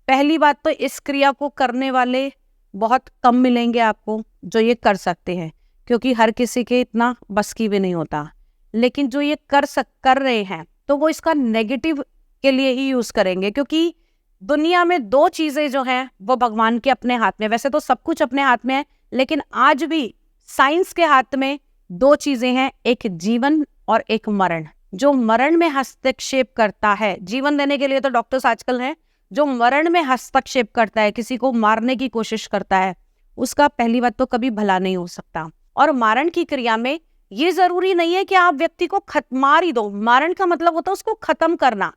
पहली बात तो इस क्रिया को करने वाले बहुत कम मिलेंगे आपको जो ये कर सकते हैं, क्योंकि हर किसी के इतना बस की भी नहीं होता। लेकिन जो ये कर रहे हैं तो वो इसका नेगेटिव के लिए ही यूज करेंगे, क्योंकि दुनिया में दो चीजें जो हैं वो भगवान के अपने हाथ में। वैसे तो सब कुछ अपने हाथ में है, लेकिन आज भी साइंस के हाथ में दो चीजें हैं, एक जीवन और एक मरण। जो मरण में हस्तक्षेप करता है, जीवन देने के लिए तो डॉक्टर्स आजकल हैं, जो मरण में हस्तक्षेप करता है, किसी को मारने की कोशिश करता है, उसका पहली बात तो कभी भला नहीं हो सकता। और मारण की क्रिया में ये जरूरी नहीं है कि आप व्यक्ति को मार ही दो। मारण का मतलब होता है उसको खत्म करना।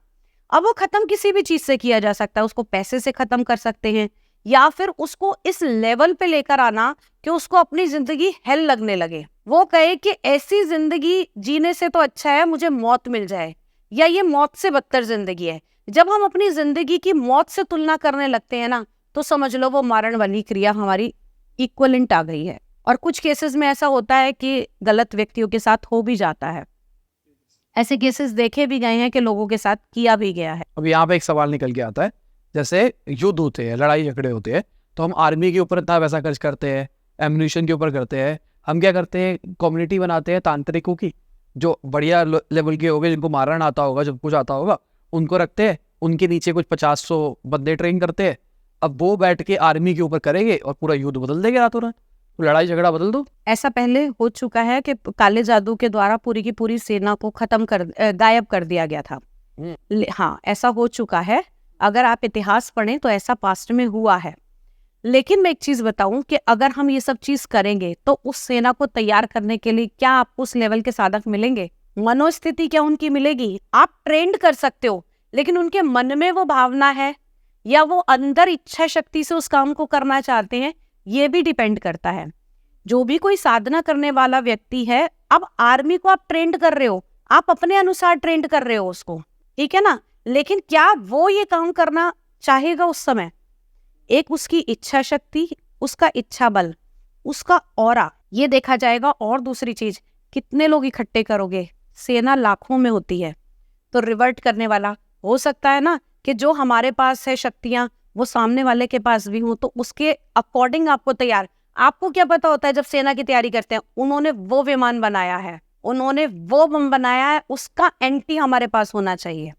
अब वो खत्म किसी भी चीज से किया जा सकता है। उसको पैसे से खत्म कर सकते हैं, या फिर उसको इस लेवल पे लेकर आना कि उसको अपनी जिंदगी हेल लगने लगे। वो कहे कि ऐसी जिंदगी जीने से तो अच्छा है मुझे मौत मिल जाए, या ये मौत से बदतर जिंदगी है। जब हम अपनी जिंदगी की मौत से तुलना करने लगते हैं ना, तो समझ लो वो मारण वाली क्रिया हमारी इक्वलेंट आ गई है। और कुछ केसेस में ऐसा होता है कि गलत व्यक्तियों के साथ हो भी जाता है। ऐसे केसेस देखे भी गए हैं कि लोगों के साथ किया भी गया है। अब यहाँ पे एक सवाल निकल के आता है, जैसे युद्ध होते हैं, लड़ाई झगड़े होते हैं, तो हम आर्मी के ऊपर इतना पैसा खर्च करते हैं, एम्यूनिशन के ऊपर करते हैं। हम क्या करते हैं, कम्युनिटी बनाते हैं तांत्रिकों की, जो बढ़िया लेवल के हो गए, जिनको मारना आता होगा, जब कुछ आता होगा, उनको रखते हैं। उनके नीचे कुछ 50-100 बंदे ट्रेन करते हैं। अब वो बैठ के आर्मी के ऊपर करेंगे और पूरा युद्ध बदल देंगे रातों रात, लड़ाई झगड़ा बदल दो। ऐसा पहले हो चुका है कि काले जादू के द्वारा पूरी की पूरी सेना को गायब कर दिया गया था। हाँ, ऐसा हो चुका है। अगर आप इतिहास पढ़ें तो ऐसा पास्ट में हुआ है। लेकिन मैं एक चीज बताऊं कि अगर हम ये सब चीज करेंगे तो उस सेना को तैयार करने के लिए क्या आपको उस लेवल के साधक मिलेंगे? मनोस्थिति क्या उनकी मिलेगी? आप ट्रेंड कर सकते हो, लेकिन उनके मन में वो भावना है या वो अंदर इच्छा शक्ति से उस काम को करना चाहते हैं, ये भी डिपेंड करता है। जो भी कोई साधना करने वाला व्यक्ति है, अब आर्मी को आप ट्रेंड कर रहे हो, आप अपने अनुसार ट्रेंड कर रहे हो उसको, ठीक है ना? लेकिन क्या वो ये काम करना चाहेगा उस समय? एक उसकी इच्छा शक्ति, उसका इच्छा बल, उसका ऑरा, ये देखा जाएगा। और दूसरी चीज, कितने लोग इकट्ठे करोगे? सेना लाखों में होती है, तो रिवर्ट करने वाला हो सकता है ना कि जो हमारे पास है शक्तियां वो सामने वाले के पास भी हो, तो उसके अकॉर्डिंग आपको तैयार। आपको क्या पता होता है जब सेना की तैयारी करते हैं, उन्होंने वो विमान बनाया है, उन्होंने वो बम बनाया है, उसका एंटी हमारे पास होना चाहिए,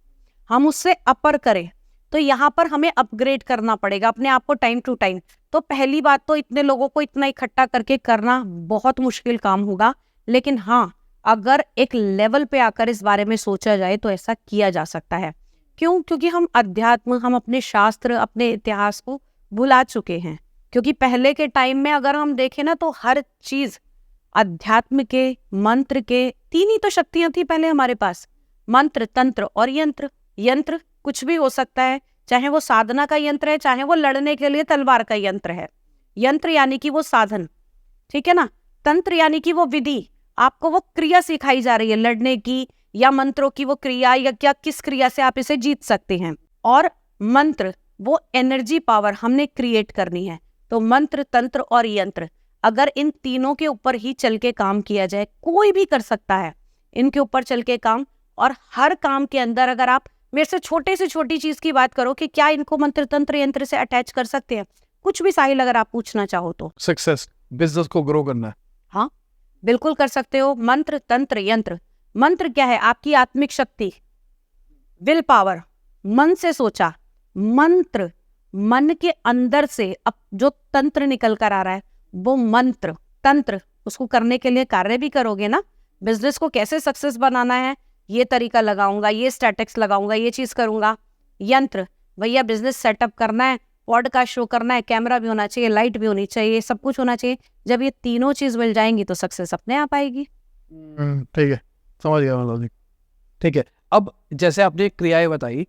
हम उससे अपर करें। तो यहाँ पर हमें अपग्रेड करना पड़ेगा अपने आप को टाइम टू टाइम। तो पहली बात तो इतने लोगों को इतना इकट्ठा करके करना बहुत मुश्किल काम होगा। लेकिन हाँ, अगर एक लेवल पे आकर इस बारे में सोचा जाए तो ऐसा किया जा सकता है। क्यों? क्योंकि हम अध्यात्म, हम अपने शास्त्र, अपने इतिहास को भुला चुके हैं। क्योंकि पहले के टाइम में अगर हम देखें ना, तो हर चीज अध्यात्म के, मंत्र के, तीन ही तो शक्तियां थी पहले हमारे पास, मंत्र, तंत्र और यंत्र। यंत्र कुछ भी हो सकता है, चाहे वो साधना का यंत्र है, चाहे वो लड़ने के लिए तलवार का यंत्र है। यंत्र यानी कि वो साधन, ठीक है ना? तंत्र यानी कि वो विधि, आपको वो क्रिया सिखाई जा रही है लड़ने की, या मंत्रों की वो क्रिया, या क्या किस क्रिया से आप इसे जीत सकते हैं। और मंत्र, वो एनर्जी पावर हमने क्रिएट करनी है। तो मंत्र, तंत्र और यंत्र, अगर इन तीनों के ऊपर ही चल के काम किया जाए, कोई भी कर सकता है इनके ऊपर चल के काम। और हर काम के अंदर अगर आप मेरे से छोटे से छोटी चीज की बात करो कि क्या इनको मंत्र, तंत्र, यंत्र से अटैच कर सकते हैं, कुछ भी साहिल अगर आप पूछना चाहो तो। सक्सेस, बिजनेस को ग्रो करना है, हाँ बिल्कुल कर सकते हो। मंत्र, तंत्र, यंत्र। मंत्र क्या है? आपकी आत्मिक शक्ति, विल पावर, मन से सोचा मंत्र, मन के अंदर से अब जो तंत्र निकल कर आ रहा है वो मंत्र। तंत्र, उसको करने के लिए कार्य भी करोगे ना, बिजनेस को कैसे सक्सेस बनाना है, ये तरीका लगाऊंगा, ये स्टैटिक्स लगाऊंगा, ये चीज करूंगा। यंत्र, भैया बिजनेस सेटअप करना है, पॉडकास्ट शो करना है, कैमरा भी होना चाहिए, लाइट भी होनी चाहिए, सब कुछ होना चाहिए। जब ये तीनों चीज मिल जाएंगी तो सक्सेस अपने आप आएगी। ठीक है, समझ गया मतलब। ठीक है, अब जैसे आपने क्रियाएं बताई,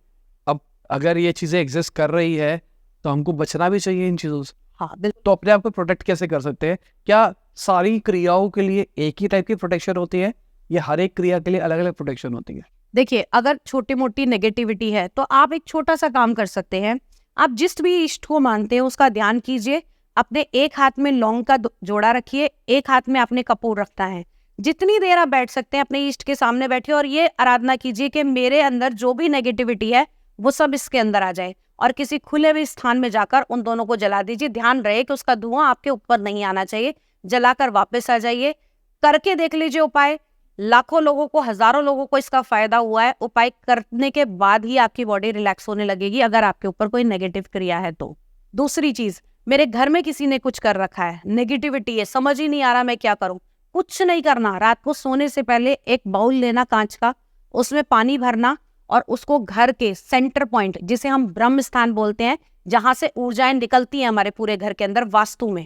अब अगर ये चीजें एग्जिस्ट कर रही है तो हमको बचना भी चाहिए इन चीजों से। हाँ बिल्कुल। तो अपने आप को प्रोटेक्ट कैसे कर सकते हैं? क्या सारी क्रियाओं के लिए एक ही टाइप की प्रोटेक्शन होती है या हर एक क्रिया के लिए अलग अलग प्रोटेक्शन होती है? देखिए, अगर छोटी मोटी नेगेटिविटी है तो आप एक छोटा सा काम कर सकते हैं। आप जिस भी इष्ट को मानते हैं उसका ध्यान कीजिए। अपने एक हाथ में लौंग का जोड़ा रखिए, एक हाथ में आपने कपूर रखना है। जितनी देर आप बैठ सकते हैं अपने इष्ट के सामने बैठिए और ये आराधना कीजिए कि मेरे अंदर जो भी नेगेटिविटी है वो सब इसके अंदर आ जाए, और किसी खुले हुए स्थान में जाकर उन दोनों को जला दीजिए। ध्यान रहे कि उसका धुआं आपके ऊपर नहीं आना चाहिए। जलाकर वापस आ जाइए। करके देख लीजिए उपाय। लाखों लोगों को, हजारों लोगों को इसका फायदा हुआ है। उपाय करने के बाद ही आपकी बॉडी रिलैक्स होने लगेगी अगर आपके ऊपर कोई नेगेटिव क्रिया है तो। दूसरी चीज, मेरे घर में किसी ने कुछ कर रखा है, नेगेटिविटी है, समझ ही नहीं आ रहा मैं क्या करूं। कुछ नहीं करना। रात को सोने से पहले एक बाउल लेना कांच का, उसमें पानी भरना और उसको घर के सेंटर पॉइंट, जिसे हम ब्रह्म स्थान बोलते हैं, जहां से ऊर्जाएं निकलती हैं हमारे पूरे घर के अंदर वास्तु में,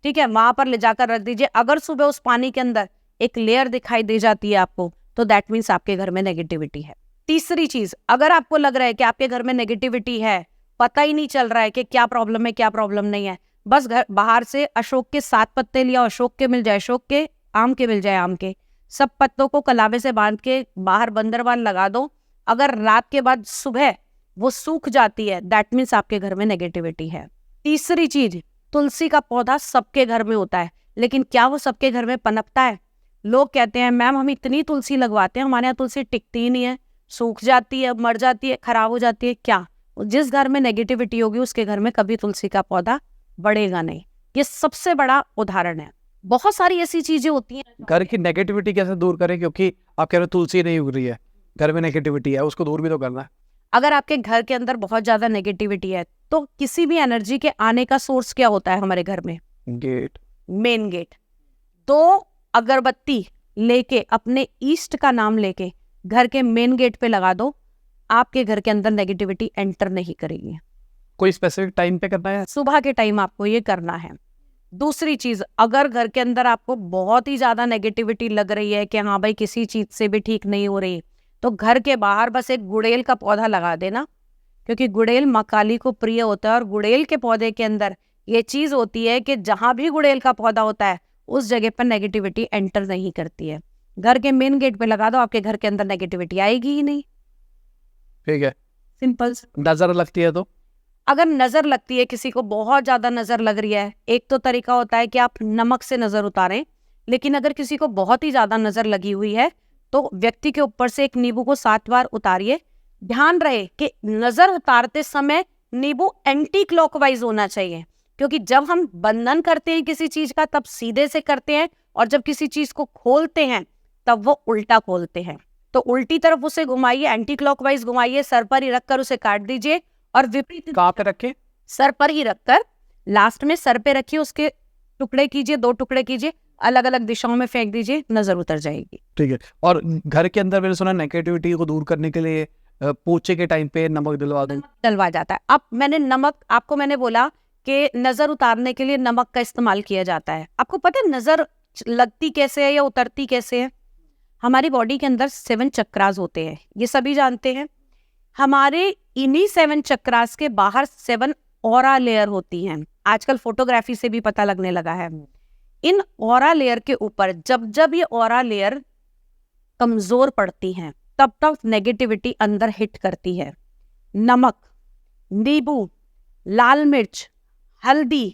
ठीक है, वहां पर ले जाकर रख दीजिए। अगर सुबह उस पानी के अंदर एक लेयर दिखाई दे जाती है आपको, तो दैट मीन्स आपके घर में नेगेटिविटी है। तीसरी चीज, अगर आपको लग रहा है कि आपके घर में नेगेटिविटी है, पता ही नहीं चल रहा है कि क्या प्रॉब्लम है क्या प्रॉब्लम नहीं है, बस घर बाहर से अशोक के 7 पत्ते लिया, अशोक के मिल जाए अशोक के, आम के मिल जाए आम के, सब पत्तों को कलावे से बांध के बाहर बंदरवाल लगा दो। अगर रात के बाद सुबह वो सूख जाती है, दैट मीन्स आपके घर में नेगेटिविटी है। तीसरी चीज, तुलसी का पौधा सबके घर में होता है, लेकिन क्या वो सबके घर में पनपता है? लोग कहते हैं मैम हम इतनी तुलसी लगवाते हैं, हमारे यहाँ तुलसी टिकती ही नहीं है, सूख जाती है, मर जाती है, खराब हो जाती है। क्या? जिस घर में नेगेटिविटी होगी उसके घर में कभी तुलसी का पौधा बढ़ेगा नहीं। ये सबसे बड़ा उदाहरण है। बहुत सारी ऐसी चीजें होती हैं। घर की नेगेटिविटी कैसे दूर करें? क्योंकि आप कह रहे हो तुलसी नहीं उग रही है, घर में नेगेटिविटी है, उसको दूर भी तो करना है। अगर आपके घर के अंदर बहुत ज्यादा नेगेटिविटी है तो किसी भी एनर्जी के आने का सोर्स क्या होता है हमारे घर में? गेट। Main gate. 2 अगरबत्ती लेके अपने ईस्ट का नाम लेके घर के मेन गेट पे लगा दो, आपके घर के अंदर नेगेटिविटी एंटर नहीं करेगी। कोई स्पेसिफिक टाइम पे करना है? सुबह के टाइम आपको ये करना है। दूसरी चीज, अगर घर के अंदर आपको बहुत ही ज्यादा नेगेटिविटी लग रही है कि हाँ भाई किसी चीज से भी ठीक नहीं हो रही, तो घर के बाहर बस एक गुड़ेल का पौधा लगा देना, क्योंकि गुड़ेल माँ काली को प्रिय होता है। और गुड़ेल के पौधे के अंदर ये चीज होती है कि जहां भी गुड़ेल का पौधा होता है उस जगह पर नेगेटिविटी एंटर नहीं करती है। घर के मेन गेट पे लगा दो, आपके घर के अंदर नेगेटिविटी आएगी ही नहीं। ठीक है। सिंपल। नजर लगती है तो? अगर नजर लगती है, किसी को बहुत ज्यादा नजर लग रही है, एक तो तरीका होता है कि आप नमक से नजर उतारें, लेकिन अगर किसी को बहुत ही ज्यादा नजर लगी हुई है तो व्यक्ति के ऊपर से एक नींबू को 7 बार उतारिए। ध्यान रहे कि नजर उतारते समय नींबू एंटी क्लॉकवाइज होना चाहिए, क्योंकि जब हम बंधन करते हैं किसी चीज का तब सीधे से करते हैं, और जब किसी चीज को खोलते हैं तब वो उल्टा खोलते हैं। तो उल्टी तरफ उसे घुमाइए, एंटी क्लॉकवाइज घुमाइए, सर पर ही रखकर उसे काट दीजिए। और विपरीत कहाँ पे रखे? सर पर ही रखकर, लास्ट में सर पे रखिए, उसके टुकड़े कीजिए, 2 टुकड़े कीजिए, अलग अलग दिशाओं में फेंक दीजिए, नजर उतर जाएगी। ठीक है। और घर के अंदर मैंने सुना नेगेटिविटी को दूर करने के लिए पोछे के टाइम पे नमक दिलवा दूं। डलवा जाता है। अब मैंने नमक, आपको मैंने बोला कि नजर उतारने के लिए नमक का इस्तेमाल किया जाता है। आपको पता है नजर लगती कैसे है या उतरती कैसे है? हमारी बॉडी के अंदर 7 चक्रास होते हैं, ये सभी जानते हैं। हमारे इन्हीं 7 चक्रास के बाहर 7 ऑरा लेयर होती हैं। आजकल फोटोग्राफी से भी पता लगने लगा है। इन ऑरा लेयर के ऊपर जब जब ये ऑरा लेयर कमजोर पड़ती हैं तब तक नेगेटिविटी अंदर हिट करती है। नमक, नींबू, लाल मिर्च, हल्दी,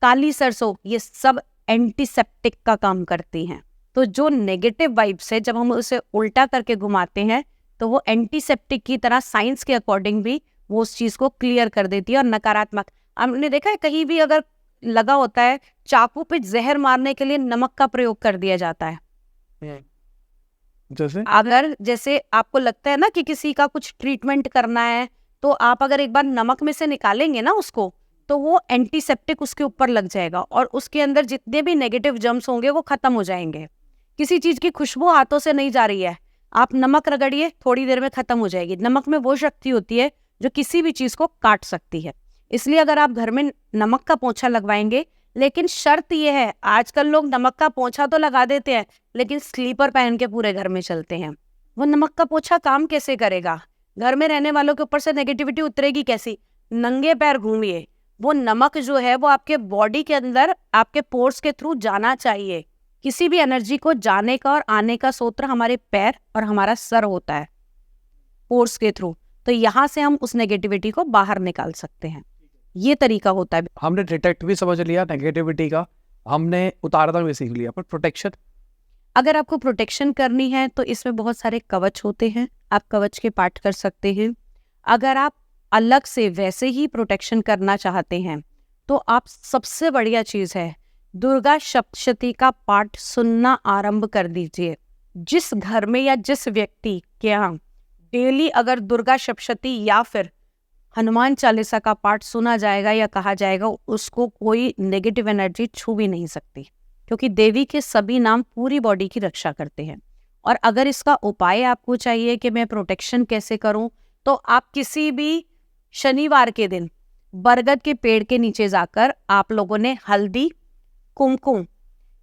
काली सरसों, ये सब एंटीसेप्टिक का काम करती हैं। तो जो नेगेटिव वाइब्स है, जब हम उसे उल्टा करके घुमाते हैं तो वो एंटीसेप्टिक की तरह साइंस के अकॉर्डिंग भी वो उस चीज को क्लियर कर देती है। और नकारात्मक, हमने देखा है कहीं भी अगर लगा होता है चाकू पे जहर मारने के लिए नमक का प्रयोग कर दिया जाता है। जैसे आपको लगता है ना कि किसी का कुछ ट्रीटमेंट करना है, तो आप अगर एक बार नमक में से निकालेंगे ना उसको, तो वो एंटीसेप्टिक उसके ऊपर लग जाएगा और उसके अंदर जितने भी नेगेटिव जर्म्स होंगे वो खत्म हो जाएंगे। किसी चीज की खुशबू हाथों से नहीं जा रही है, आप नमक रगड़िए, थोड़ी देर में खत्म हो जाएगी। नमक में वो शक्ति होती है जो किसी भी चीज को काट सकती है। इसलिए अगर आप घर में नमक का पोंछा लगवाएंगे, लेकिन शर्त यह है, आजकल लोग नमक का पोंछा तो लगा देते हैं लेकिन स्लीपर पहन के पूरे घर में चलते हैं। वो नमक का पोछा काम कैसे करेगा? घर में रहने वालों के ऊपर से नेगेटिविटी उतरेगी कैसी? नंगे पैर घूमिए, वो नमक जो है वो आपके बॉडी के अंदर आपके पोर्स के थ्रू जाना चाहिए। किसी भी एनर्जी को जाने का और आने का सूत्र हमारे पैर और हमारा सर होता है, पोर्स के थ्रू। तो यहाँ से हम उस नेगेटिविटी को बाहर निकाल सकते हैं, ये तरीका होता है। हमने डिटेक्ट भी समझ लिया नेगेटिविटी का, हमने उतारना भी सीख लिया, पर प्रोटेक्शन? अगर आपको प्रोटेक्शन करनी है तो इसमें बहुत सारे कवच होते हैं, आप कवच के पाठ कर सकते हैं। अगर आप अलग से वैसे ही प्रोटेक्शन करना चाहते हैं तो आप, सबसे बढ़िया चीज है, दुर्गा सप्तशती का पाठ सुनना आरंभ कर दीजिए। जिस घर में या जिस व्यक्ति के यहाँ डेली अगर दुर्गा सप्तशती या फिर हनुमान चालीसा का पाठ सुना जाएगा या कहा जाएगा, उसको कोई नेगेटिव एनर्जी छू भी नहीं सकती, क्योंकि देवी के सभी नाम पूरी बॉडी की रक्षा करते हैं। और अगर इसका उपाय आपको चाहिए कि मैं प्रोटेक्शन कैसे करूं, तो आप किसी भी शनिवार के दिन बरगद के पेड़ के नीचे जाकर आप लोगों ने हल्दी कुमकुम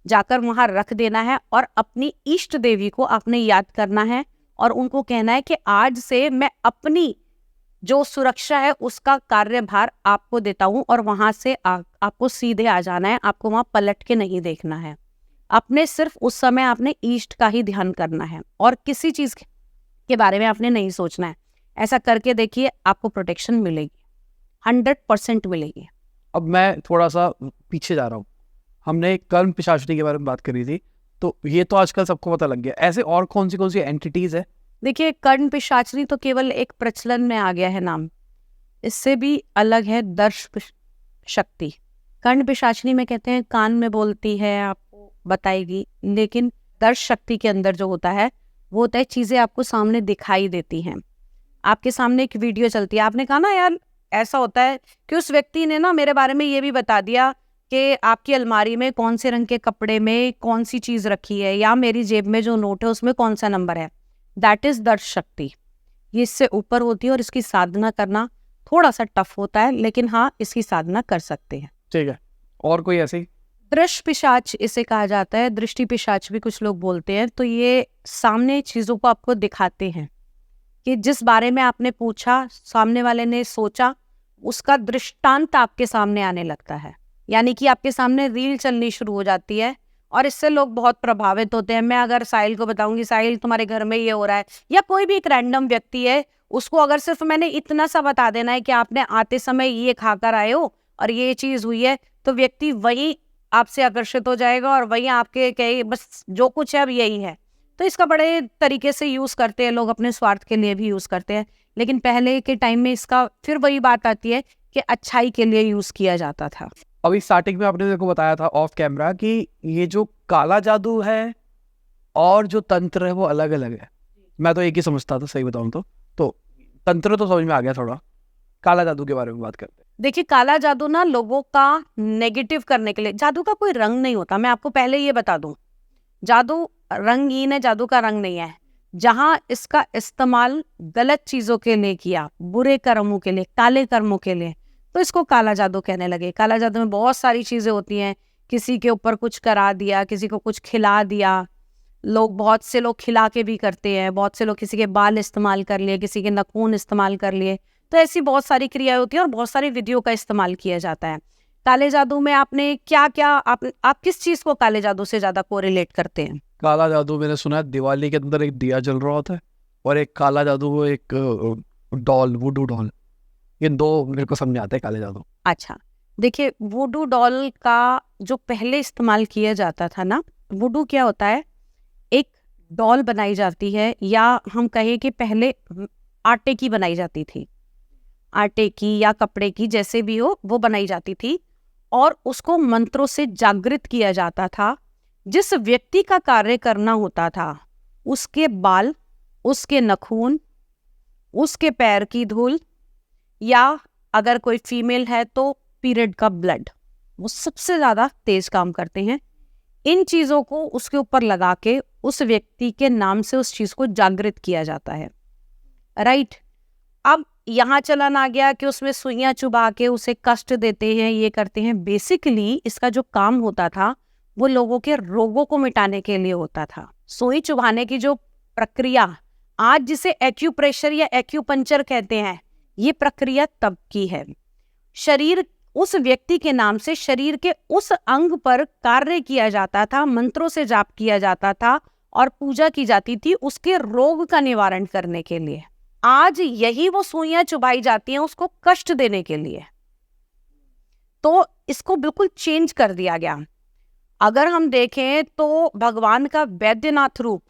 जाकर वहां रख देना है और अपनी इष्ट देवी को आपने याद करना है और उनको कहना है कि आज से मैं अपनी जो सुरक्षा है उसका कार्यभार आपको देता हूं, और वहां से आपको सीधे आ जाना है, आपको वहां पलट के नहीं देखना है। अपने सिर्फ उस समय आपने ईष्ट का ही ध्यान करना है और किसी चीज के बारे में आपने नहीं सोचना है। ऐसा करके देखिए, आपको प्रोटेक्शन मिलेगी, 100% मिलेगी। अब मैं थोड़ा सा पीछे जा रहा हूँ, हमने कर्म पिशाचिनी के बारे में बात करी थी, तो ये तो आजकल सबको पता लग गया। ऐसे और कौन सी एंटिटीज है? देखिए, कर्ण पिशाचिनी तो केवल एक प्रचलन में आ गया है नाम, इससे भी अलग है दर्श शक्ति। कर्ण पिशाचिनी में कहते हैं कान में बोलती है, आपको बताएगी, लेकिन दर्श शक्ति के अंदर जो होता है वो होता है चीजें आपको सामने दिखाई देती हैं। आपके सामने एक वीडियो चलती है, आपने कहा ना यार ऐसा होता है कि उस व्यक्ति ने ना मेरे बारे में ये भी बता दिया कि आपकी अलमारी में कौन से रंग के कपड़े में कौन सी चीज रखी है, या मेरी जेब में जो नोट है उसमें कौन सा नंबर है। दैट इज दर्श शक्ति। ये इससे ऊपर होती है और इसकी साधना करना थोड़ा सा टफ होता है, लेकिन हाँ, इसकी साधना कर सकते हैं। ठीक है, और कोई ऐसी? दृष्ट पिशाच इसे कहा जाता है, दृष्टि पिशाच भी कुछ लोग बोलते हैं। तो ये सामने चीजों को आपको दिखाते हैं कि जिस बारे में आपने पूछा, सामने वाले ने सोचा, उसका दृष्टांत आपके सामने आने लगता है, यानी कि आपके सामने रील चलनी शुरू हो जाती है और इससे लोग बहुत प्रभावित होते हैं। मैं अगर साहिल को बताऊंगी, साहिल तुम्हारे घर में ये हो रहा है, या कोई भी एक रैंडम व्यक्ति है, उसको अगर सिर्फ मैंने इतना सा बता देना है कि आपने आते समय ये खाकर आए हो और ये चीज हुई है, तो व्यक्ति वही आपसे आकर्षित हो जाएगा और वही आपके कहे बस जो कुछ है अब यही है। तो इसका बड़े तरीके से यूज करते हैं लोग, अपने स्वार्थ के लिए भी यूज करते हैं, लेकिन पहले के टाइम में इसका फिर वही बात आती है कि अच्छाई के लिए यूज किया जाता था। अभी स्टार्टिंग में आपने मेरे को बताया था ऑफ कैमरा कि ये जो काला जादू है और जो तंत्र है वो अलग अलग है। मैं तो एक ही समझता था, सही बताऊं तो तंत्र तो समझ में आ गया, थोड़ा काला जादू के बारे में बात करते हैं। देखिए, काला जादू ना लोगों का नेगेटिव करने के लिए, जादू का कोई रंग नहीं होता, मैं आपको पहले ये बता दूं। जादू रंगीन है, जादू का रंग नहीं है। जहां इसका इस्तेमाल गलत चीजों के लिए किया, बुरे कर्मों के लिए, काले कर्मों के लिए, तो इसको काला जादू कहने लगे। काला जादू में बहुत सारी चीजें होती हैं, किसी के ऊपर कुछ करा दिया, किसी को कुछ खिला दिया। लोग, बहुत से लोग खिला के भी करते हैं, बहुत से लोग किसी के बाल इस्तेमाल कर लिए, किसी के नाखून इस्तेमाल कर लिए। तो ऐसी बहुत सारी क्रियाएं होती है और बहुत सारी विधियों का इस्तेमाल किया जाता है। काले जादू में आपने क्या क्या, आप किस चीज को काले जादू से ज्यादा कोरिलेट करते हैं? काला जादू मैंने सुना है दिवाली के अंदर एक दिया जल रहा होता है, और एक काला जादू एक डॉल, वुडू डॉल, ये दो मेरे को समझ आते हैं काले जादू। अच्छा, देखिए, वुडू डॉल का जो पहले इस्तेमाल किया जाता था ना, वुडू क्या होता है, एक डॉल बनाई जाती है, या हम कहें कि पहले आटे की बनाई जाती थी, आटे की या कपड़े की, जैसे भी हो वो बनाई जाती थी, और उसको मंत्रों से जागृत किया जाता था। जिस व्यक्ति का कार्य करना होता था, उसके बाल, उसके नखून, उसके पैर की धूल, या अगर कोई फीमेल है तो पीरियड का ब्लड, वो सबसे ज्यादा तेज काम करते हैं। इन चीजों को उसके ऊपर लगा के उस व्यक्ति के नाम से उस चीज को जागृत किया जाता है, राइट। अब यहाँ चलन आ गया कि उसमें सुइयां चुबा के उसे कष्ट देते हैं, ये करते हैं। बेसिकली इसका जो काम होता था वो लोगों के रोगों को मिटाने के लिए होता था। सुई चुभाने की जो प्रक्रिया आज जिसे एक्यूप्रेशर या एक्यूपंक्चर कहते हैं, ये प्रक्रिया तब की है। शरीर, उस व्यक्ति के नाम से शरीर के उस अंग पर कार्य किया जाता था, मंत्रों से जाप किया जाता था और पूजा की जाती थी उसके रोग का निवारण करने के लिए। आज यही वो सुइयां चुभाई जाती हैं उसको कष्ट देने के लिए। तो इसको बिल्कुल चेंज कर दिया गया। अगर हम देखें तो भगवान का वैद्यनाथ रूप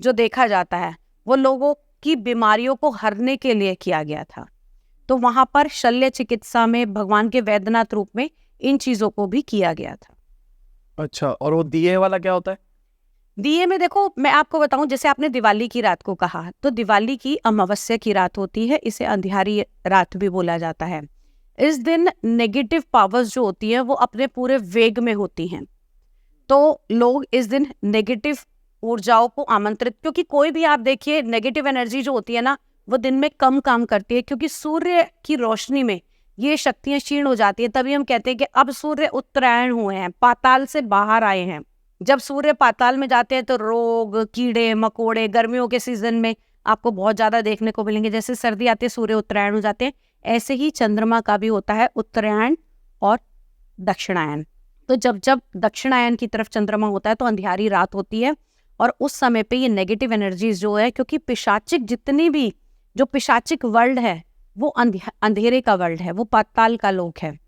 जो देखा जाता है वो लोगों की बीमारियों को हरने के लिए किया गया था। तो वहां पर शल्य चिकित्सा में भगवान के वैद्यनाथ रूप में इन चीजों को भी किया गया था। अच्छा, और वो दिए वाला क्या होता है? दिए में देखो, मैं आपको बताऊं, जैसे आपने दिवाली की रात को कहा, तो दिवाली की अमावस्या की रात होती है, इसे अंधियारी रात भी बोला जाता है। इस दिन नेगेटिव पावर्स जो होती हैं वो अपने पूरे वेग में होती हैं। तो लोग इस दिन नेगेटिव ऊर्जाओं को आमंत्रित, क्योंकि कोई भी आप देखिए नेगेटिव एनर्जी जो होती है ना, वो दिन में कम काम करती है, क्योंकि सूर्य की रोशनी में ये शक्तियां क्षीण हो जाती है। तभी हम कहते हैं कि अब सूर्य उत्तरायण हुए हैं, पाताल से बाहर आए हैं। जब सूर्य पाताल में जाते हैं तो रोग, कीड़े मकोड़े गर्मियों के सीजन में आपको बहुत ज्यादा देखने को मिलेंगे। जैसे सर्दी आती है सूर्य उत्तरायण हो जाते हैं, ऐसे ही चंद्रमा का भी होता है उत्तरायण और दक्षिणायन। तो जब जब दक्षिणायन की तरफ चंद्रमा होता है तो अंधियारी रात होती है, और उस समय पे ये नेगेटिव एनर्जीज जो है, क्योंकि पिशाचिक जितनी भी जो पिशाचिक वर्ल्ड है वो अंधेरे का वर्ल्ड है, वो पाताल का लोक है,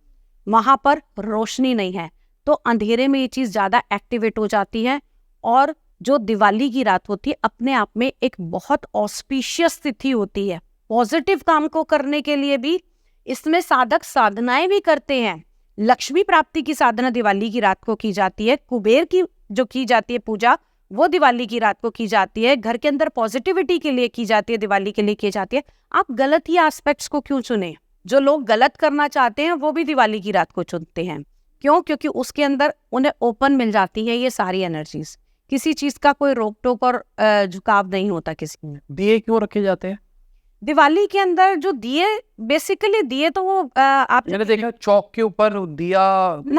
वहां पर रोशनी नहीं है। तो अंधेरे में ये चीज ज्यादा एक्टिवेट हो जाती है। और जो दिवाली की रात होती है अपने आप में एक बहुत ऑस्पिशियस तिथि होती है। पॉजिटिव काम को करने के लिए भी इसमें साधक साधनाएं भी करते हैं। लक्ष्मी प्राप्ति की साधना दिवाली की रात को की जाती है। कुबेर की जो की जाती है पूजा, वो दिवाली की रात को की जाती है। घर के अंदर पॉजिटिविटी के लिए की जाती है, दिवाली के लिए की जाती है। आप गलत ही एस्पेक्ट्स को क्यों चुने? जो लोग गलत करना चाहते हैं वो भी दिवाली की रात को चुनते हैं। क्यों? क्योंकि उसके अंदर उन्हें ओपन मिल जाती है ये सारी एनर्जीज। किसी चीज का कोई रोक टोक और झुकाव नहीं होता किसी में। दिए क्यों रखे जाते हैं दिवाली के अंदर? जो दिए, बेसिकली दिए तो वो मैंने देखा चौक के ऊपर दिया।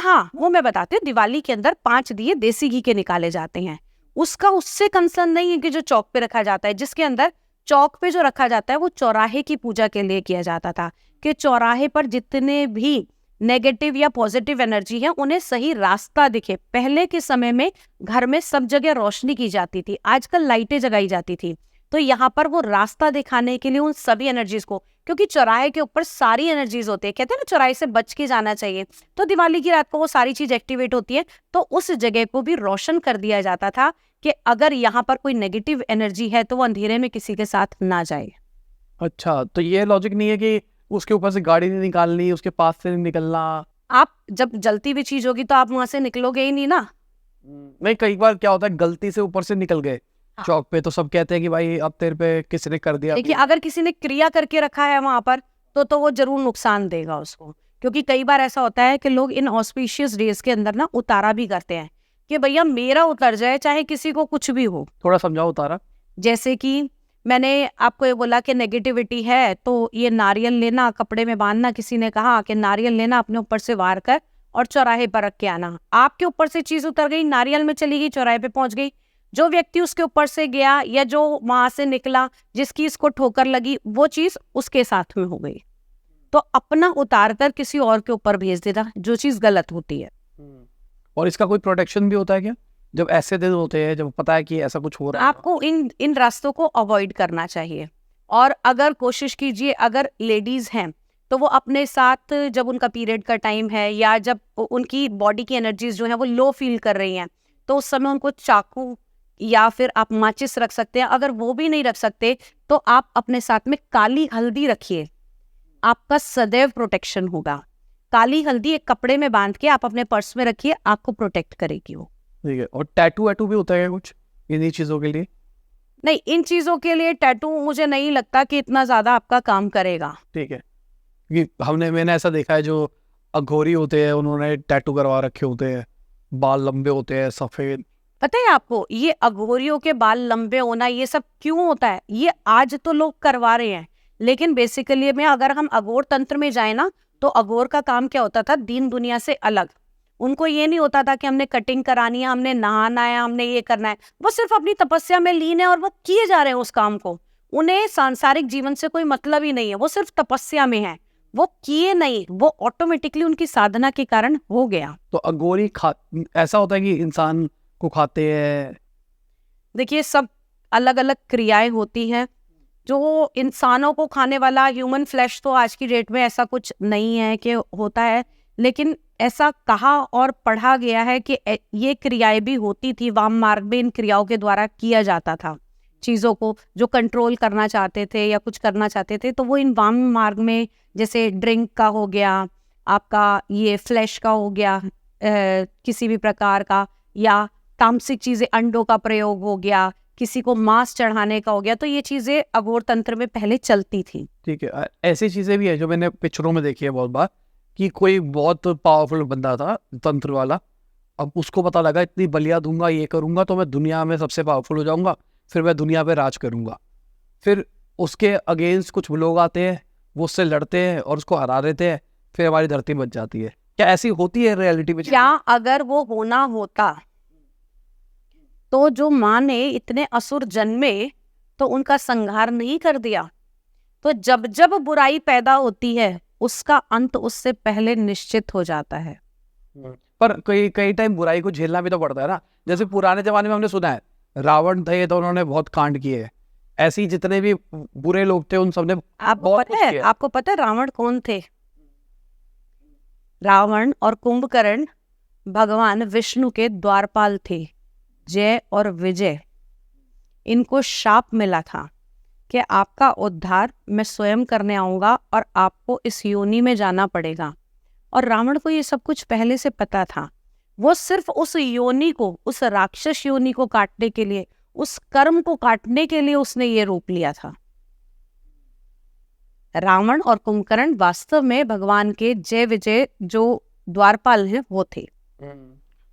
हाँ, वो मैं बताती हूँ। दिवाली के अंदर 5 दिए देसी घी के निकाले जाते हैं। उसका उससे कंसर्न नहीं है कि जो चौक पे रखा जाता है, जिसके अंदर चौक पे जो रखा जाता है वो चौराहे की पूजा के लिए किया जाता था, कि चौराहे पर जितने भी नेगेटिव या पॉजिटिव एनर्जी है उन्हें सही रास्ता दिखे। पहले के समय में घर में सब जगह रोशनी की जाती थी, आजकल लाइटें जगाई जाती थी। तो यहाँ पर वो रास्ता दिखाने के लिए उन सभी एनर्जीज को, क्योंकि चौराहे के ऊपर सारी एनर्जीज होती है, कहते हैं ना चौराहे से बच के जाना चाहिए। तो दिवाली की रात को वो सारी चीज एक्टिवेट होती है, तो उस जगह को भी रोशन कर दिया जाता था कि अगर यहाँ पर कोई नेगेटिव एनर्जी है तो वो अंधेरे में किसी के साथ ना जाए। अच्छा, तो ये लॉजिक नहीं है कि उसके ऊपर से गाड़ी नहीं निकालनी, उसके पास से नहीं निकलना? आप जब जलती हुई चीज होगी तो आप वहां से निकलोगे ही नहीं ना। नहीं, कई बार क्या होता है गलती से ऊपर से निकल गए चौक पे, तो सब कहते हैं कि भाई अब तेरे पे किसी ने कर दिया। देखिए, अगर किसी ने क्रिया करके रखा है वहां पर तो वो जरूर नुकसान देगा उसको। क्योंकि कई बार ऐसा होता है कि लोग इन ऑस्पिशियस डेज के अंदर ना उतारा भी करते हैं कि भैया मेरा उतर जाए, चाहे किसी को कुछ भी हो। थोड़ा समझाओ उतारा। जैसे कि मैंने आपको ये बोला कि नेगेटिविटी है तो ये नारियल लेना, कपड़े में बांधना। किसी ने कहा कि नारियल लेना, अपने ऊपर से वार कर और चौराहे पर रख के आना। आपके ऊपर से चीज उतर गई, नारियल में चली गई, चौराहे पे पहुंच गई। जो व्यक्ति उसके ऊपर से गया या जो वहां से निकला, जिसकी इसको ठोकर लगी, वो चीज उसके साथ में हो गई। तो अपना उतार कर किसी और के ऊपर भेज देना, जो चीज गलत होती है। और इसका कोई प्रोटेक्शन भी होता है क्या, जब ऐसे दिन होते हैं जब पता है कि ऐसा कुछ हो रहा है? आपको इन रास्तों को अवॉइड करना चाहिए। और अगर कोशिश कीजिए, अगर लेडीज हैं तो वो अपने साथ, जब उनका पीरियड का टाइम है या जब उनकी बॉडी की एनर्जीज जो है वो लो फील कर रही हैं, तो उस समय उनको चाकू या फिर आप माचिस रख सकते हैं। अगर वो भी नहीं रख सकते तो आप अपने साथ में काली हल्दी रखिए, आपका सदैव प्रोटेक्शन होगा। काली हल्दी एक कपड़े में बांध के आप अपने पर्स में रखिए, आपको प्रोटेक्ट करेगी वो। ठीक है। और टैटू वैटू भी होता है कुछ इन्हीं चीजों के लिए? नहीं, इन चीजों के लिए टैटू मुझे नहीं लगता कि इतना ज्यादा आपका काम करेगा। ठीक है, क्योंकि मैंने ऐसा देखा है जो अघोरी होते हैं उन्होंने टैटू करवा रखे होते हैं, बाल लंबे होते हैं सफेद। पता है आपको, ये अघोरियों के बाल लंबे होना ये सब क्यों होता है? ये आज तो लोग करवा रहे हैं, लेकिन बेसिकली में अगर हम अघोर तंत्र में जाए ना, तो अघोर का काम क्या होता था? दीन दुनिया से अलग। उनको ये नहीं होता था कि हमने कटिंग करानी है, हमने नहाना है, हमने ये करना है। वो सिर्फ अपनी तपस्या में लीन है और वो किए जा रहे हैं उस काम को। उन्हें सांसारिक जीवन से कोई मतलब ही नहीं है, वो सिर्फ तपस्या में है, वो किए नहीं, वो ऑटोमेटिकली उनकी साधना के कारण हो गया। तो अघोरी खा ऐसा होता है कि इंसान को खाते हैं? देखिए, सब अलग अलग क्रियाएं होती हैं। जो इंसानों को खाने वाला ह्यूमन फ्लैश तो आज की डेट में ऐसा कुछ नहीं है कि होता है, लेकिन ऐसा कहा और पढ़ा गया है कि ये क्रियाएं भी होती थी। वाम मार्ग में इन क्रियाओं के द्वारा किया जाता था चीज़ों को, जो कंट्रोल करना चाहते थे या कुछ करना चाहते थे, तो वो इन वाम मार्ग में, जैसे ड्रिंक का हो गया, आपका ये फ्लैश का हो गया, किसी भी प्रकार का, या तामसिक चीज़ें, अंडों का प्रयोग हो गया, किसी को मांस चढ़ाने का हो गया, तो ये चीज़ें अघोर तंत्र में पहले चलती थी। ठीक है, ऐसी चीजें भी है जो मैंने पिक्चरों में देखी है बहुत बार, कि कोई बहुत पावरफुल बंदा था तंत्र वाला, अब उसको पता लगा इतनी बलियां दूंगा, ये करूंगा तो मैं दुनिया में सबसे पावरफुल हो जाऊंगा, फिर मैं दुनिया पे राज करूंगा। फिर उसके अगेंस्ट कुछ लोग आते हैं, वो उससे लड़ते हैं और उसको हरा देते हैं, फिर हमारी धरती बच जाती है। क्या ऐसी होती है रियलिटी में? क्या अगर वो होना होता तो जो माँ ने इतने असुर जन्मे तो उनका संहार नहीं कर दिया? तो जब जब बुराई पैदा होती है उसका अंत उससे पहले निश्चित हो जाता है। पर कई कई टाइम बुराई को झेलना भी तो पड़ता है ना। जैसे पुराने जमाने में हमने सुना है रावण थे तो उन्होंने बहुत कांड किए हैं, ऐसे ही जितने भी बुरे लोग थे उन सबने बहुत कुछ किया। आपको पता है रावण कौन थे? रावण और कुंभकर्ण भगवान विष्णु के द्वारपाल थे। जय और विजय, इनको शाप मिला था कि आपका उद्धार मैं स्वयं करने आऊंगा और आपको इस योनि में जाना पड़ेगा। और रावण को ये सब कुछ पहले से पता था। वो सिर्फ उस योनि को, उस राक्षस योनि को काटने के लिए, उस कर्म को काटने के लिए उसने ये रूप लिया था। रावण और कुंभकर्ण वास्तव में भगवान के जय विजय जो द्वारपाल हैं वो थे।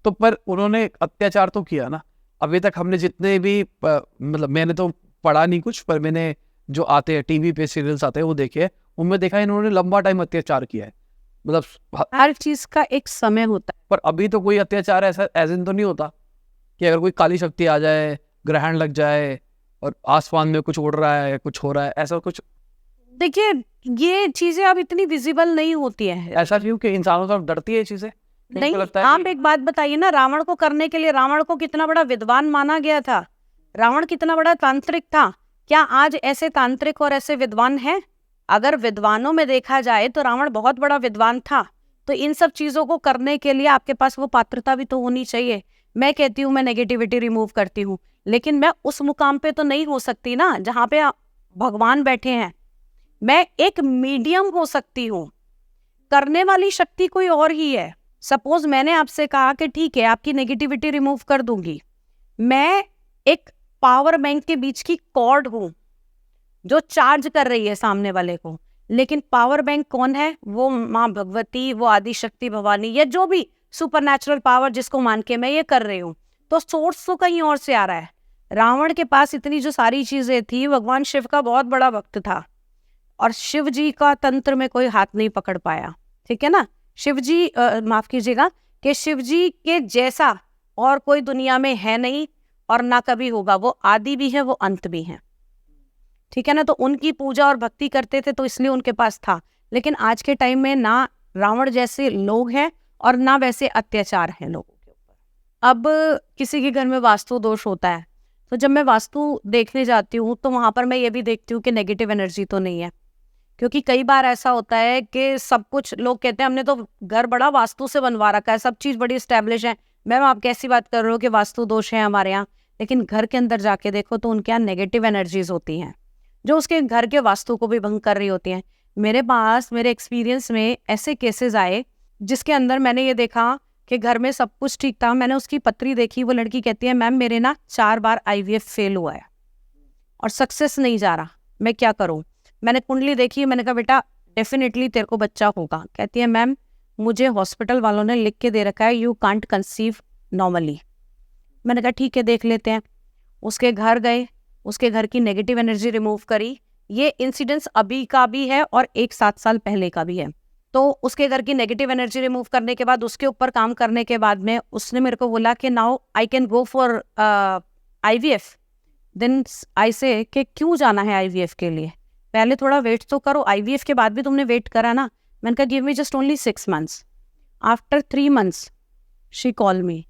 तो पर उन्होंने अत्याचार तो किया ना। अभी तक हमने जितने भी मतलब मैंने तो पढ़ा नहीं कुछ, पर मैंने जो आते हैं टीवी पे सीरियल्स आते हैं वो देखे, उनमें देखा है इन्होंने लंबा टाइम अत्याचार किया है। मतलब हर चीज का एक समय होता है। पर अभी तो कोई अत्याचार ऐसा एज तो नहीं होता कि अगर कोई काली शक्ति आ जाए, ग्रहण लग जाए और आसमान में कुछ उड़ रहा है, कुछ हो रहा है, ऐसा कुछ? देखिए, ये चीजें अब इतनी विजिबल नहीं होती है। ऐसा क्यों कि इंसानों से डरती है चीजें? नहीं, आप एक बात बताइए ना, रावण को करने के लिए रावण को कितना बड़ा विद्वान माना गया था, रावण कितना बड़ा तांत्रिक था। क्या आज ऐसे तांत्रिक और ऐसे विद्वान हैं? अगर विद्वानों में देखा जाए तो रावण बहुत बड़ा विद्वान था। तो इन सब चीजों को करने के लिए आपके पास वो पात्रता भी तो होनी चाहिए। मैं कहती हूँ मैं नेगेटिविटी रिमूव करती हूँ, लेकिन मैं उस मुकाम पे तो नहीं हो सकती ना जहाँ पे भगवान बैठे हैं। मैं एक मीडियम हो सकती हूँ, करने वाली शक्ति कोई और ही है। सपोज मैंने आपसे कहा कि ठीक है आपकी नेगेटिविटी रिमूव कर दूंगी, मैं एक पावर बैंक के बीच की कॉर्ड हूं जो चार्ज कर रही है सामने वाले को। लेकिन पावर बैंक कौन है? वो माँ भगवती, वो आदि शक्ति भवानी, या जो भी सुपरनैचुरल पावर जिसको मान के मैं ये कर रही हूँ। तो सोर्स तो कहीं और से आ रहा है। रावण के पास इतनी जो सारी चीजें थी, भगवान शिव का बहुत बड़ा भक्त था और शिव जी का तंत्र में कोई हाथ नहीं पकड़ पाया। ठीक है ना? शिव जी माफ कीजिएगा कि शिव जी के जैसा और कोई दुनिया में है नहीं और ना कभी होगा। वो आदि भी है, वो अंत भी है। ठीक है ना? तो उनकी पूजा और भक्ति करते थे तो इसलिए उनके पास था। लेकिन आज के टाइम में ना रावण जैसे लोग हैं और ना वैसे अत्याचार हैं लोगों के ऊपर। अब किसी के घर में वास्तु दोष होता है, तो जब मैं वास्तु देखने जाती हूँ तो वहां पर मैं ये भी देखती हूँ कि नेगेटिव एनर्जी तो नहीं है। क्योंकि कई बार ऐसा होता है कि सब कुछ लोग कहते हैं हमने तो घर बड़ा वास्तु से बनवा रखा है, सब चीज बड़ी स्टैब्लिश है। मैम आप कैसी बात कर रहे हो कि वास्तु दोष है हमारे यहाँ? लेकिन घर के अंदर जाके देखो तो उनके यहाँ नेगेटिव एनर्जीज होती हैं जो उसके घर के वास्तु को भी भंग कर रही होती हैं। मेरे पास, मेरे एक्सपीरियंस में ऐसे केसेस आए जिसके अंदर मैंने ये देखा कि घर में सब कुछ ठीक था। मैंने उसकी पत्री देखी, वो लड़की कहती है मैम मेरे ना 4 बार IVF फेल हुआ है और सक्सेस नहीं जा रहा, मैं क्या करूँ? मैंने कुंडली देखी, मैंने कहा बेटा डेफिनेटली तेरे को बच्चा होगा। कहती है मैम मुझे हॉस्पिटल वालों ने लिख के दे रखा है यू कांट कंसीव नॉर्मली। मैंने कहा ठीक है देख लेते हैं। उसके घर गए, उसके घर की नेगेटिव एनर्जी रिमूव करी। ये इंसिडेंस अभी का भी है और एक 7 साल पहले का भी है। तो उसके घर की नेगेटिव एनर्जी रिमूव करने के बाद, उसके ऊपर काम करने के बाद में उसने मेरे को बोला कि now I can go for IVF। Then I say कि क्यों जाना है आईवीएफ के लिए, पहले थोड़ा वेट तो करो, आईवीएफ के बाद भी तुमने वेट करा ना। मैंने कहा give me just only 6 months। After 3 months she call मी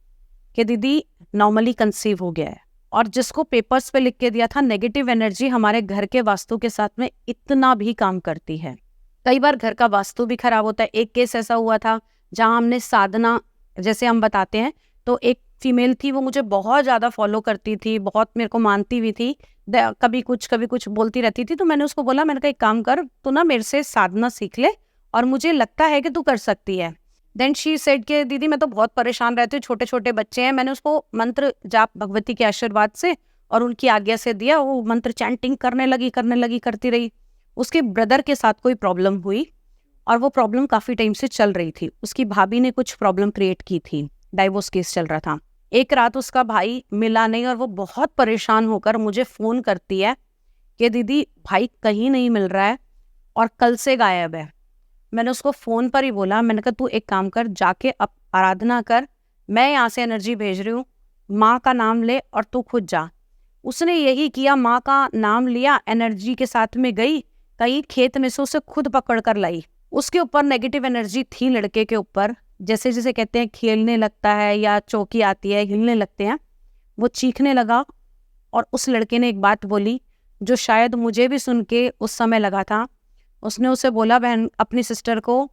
कि दीदी नॉर्मली कंसीव हो गया है। और जिसको पेपर्स पे लिख के दिया था, नेगेटिव एनर्जी हमारे घर के वास्तु के साथ में इतना भी काम करती है। कई बार घर का वास्तु भी खराब होता है। एक केस ऐसा हुआ था जहां हमने साधना, जैसे हम बताते हैं, तो एक फीमेल थी, वो मुझे बहुत ज़्यादा फॉलो करती थी, बहुत मेरे को मानती भी थी, कभी कुछ बोलती रहती थी। तो मैंने उसको बोला, मैंने कहा एक काम कर, तू ना मेरे से साधना सीख ले और मुझे लगता है कि तू कर सकती है। देन शी सेड के दीदी मैं तो बहुत परेशान रहती हूँ, छोटे छोटे बच्चे हैं। मैंने उसको मंत्र जाप भगवती के आशीर्वाद से और उनकी आज्ञा से दिया। वो मंत्र चैंटिंग करने लगी करती रही। उसके ब्रदर के साथ कोई प्रॉब्लम हुई और वो प्रॉब्लम काफ़ी टाइम से चल रही थी। उसकी भाभी ने कुछ प्रॉब्लम क्रिएट की थी, डाइवोर्स केस चल रहा था। एक रात उसका भाई मिला नहीं और वो बहुत परेशान होकर मुझे फ़ोन करती है कि दीदी भाई कहीं नहीं मिल रहा है और कल से गायब है। मैंने उसको फ़ोन पर ही बोला, मैंने कहा तू एक काम कर, जाके अब आराधना कर, मैं यहाँ से एनर्जी भेज रही हूँ, माँ का नाम ले और तू खुद जा। उसने यही किया, माँ का नाम लिया, एनर्जी के साथ में गई, कहीं खेत में से उसे खुद पकड़ कर लाई। उसके ऊपर नेगेटिव एनर्जी थी लड़के के ऊपर, जैसे जैसे कहते हैं खेलने लगता है या चौकी आती है, हिलने लगते हैं। वो चीखने लगा और उस लड़के ने एक बात बोली जो शायद मुझे भी सुन के उस समय लगा था। उसने उसे बोला, बहन अपनी सिस्टर को,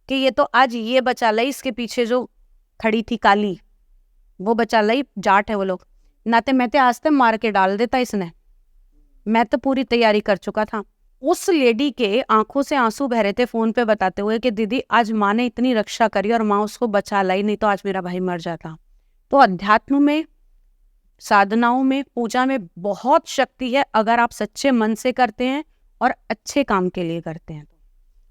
कि ये तो आज ये बचा लाई, इसके पीछे जो खड़ी थी काली वो बचा लाई, जाट है वो लोग, नाते मैं आज तक मार के डाल देता इसने, मैं तो पूरी तैयारी कर चुका था। उस लेडी के आंखों से आंसू बह रहे थे फोन पे बताते हुए कि दीदी आज माँ ने इतनी रक्षा करी और माँ उसको बचा लाई, नहीं तो आज मेरा भाई मर जाता। तो अध्यात्म में, साधनाओं में, पूजा में बहुत शक्ति है अगर आप सच्चे मन से करते हैं और अच्छे काम के लिए करते हैं।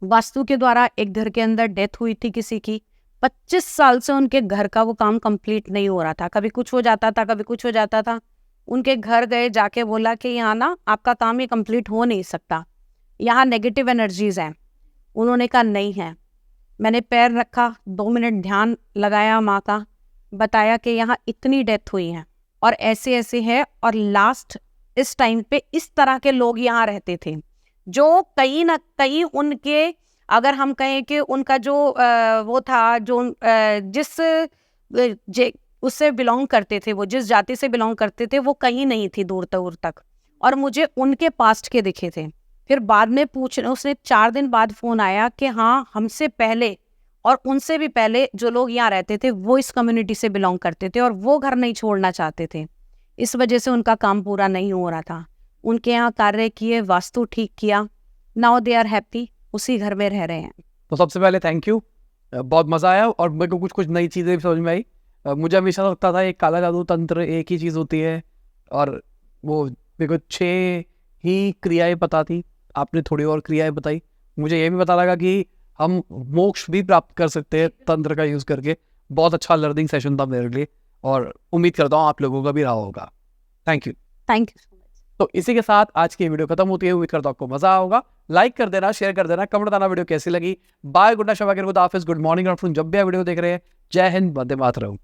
वास्तु के द्वारा एक घर के अंदर डेथ हुई थी किसी की, 25 साल से उनके घर का वो काम कंप्लीट नहीं हो रहा था, कभी कुछ हो जाता था, कभी कुछ हो जाता था। उनके घर गए, जाके बोला कि यहाँ ना आपका काम ये कंप्लीट हो नहीं सकता, यहाँ नेगेटिव एनर्जीज हैं। उन्होंने कहा नहीं है। मैंने पैर रखा, 2 मिनट ध्यान लगाया, माँ का बताया कि यहाँ इतनी डेथ हुई है और ऐसे ऐसे है, और लास्ट इस टाइम पे इस तरह के लोग यहाँ रहते थे जो कहीं ना कहीं उनके, अगर हम कहें कि उनका जो वो था, जो उससे बिलोंग करते थे, वो जिस जाति से बिलोंग करते थे, वो कहीं नहीं थी दूर दूर तक, और मुझे उनके पास्ट के दिखे थे। फिर बाद में उसने 4 दिन बाद फ़ोन आया कि हाँ हमसे पहले और उनसे भी पहले जो लोग यहाँ रहते थे वो इस कम्युनिटी से बिलोंग करते थे और वो घर नहीं छोड़ना चाहते थे, इस वजह से उनका काम पूरा नहीं हो रहा था। उनके यहाँ कार्य किए, वास्तु ठीक किया, नाउ दे आर हैप्पी, उसी घर में रह रहे हैं। तो सबसे पहले थैंक यू, बहुत मज़ा आया और मेरे को कुछ नई चीज़ें भी समझ में आई। मुझे हमेशा लगता था एक काला जादू तंत्र एक ही चीज़ होती है और वो मेरे को 6 ही क्रियाएं पता थी, आपने थोड़ी और क्रियाएं बताई। मुझे ये भी पता लगा कि हम मोक्ष भी प्राप्त कर सकते हैं तंत्र का यूज़ करके। बहुत अच्छा लर्निंग सेशन था मेरे लिए और उम्मीद करता हूँ आप लोगों का भी रहा होगा। Thank you. तो इसी के साथ आज की वीडियो खत्म होती है। उम्मीद करता हूँ आपको मजा होगा। लाइक कर देना, शेयर कर देना, कमेंट बताना वीडियो कैसी लगी। बाय, गुड नाइट, शब good office, good morning, afternoon, जब भी वीडियो देख रहे हैं। जय हिंद, वंदे मातरम।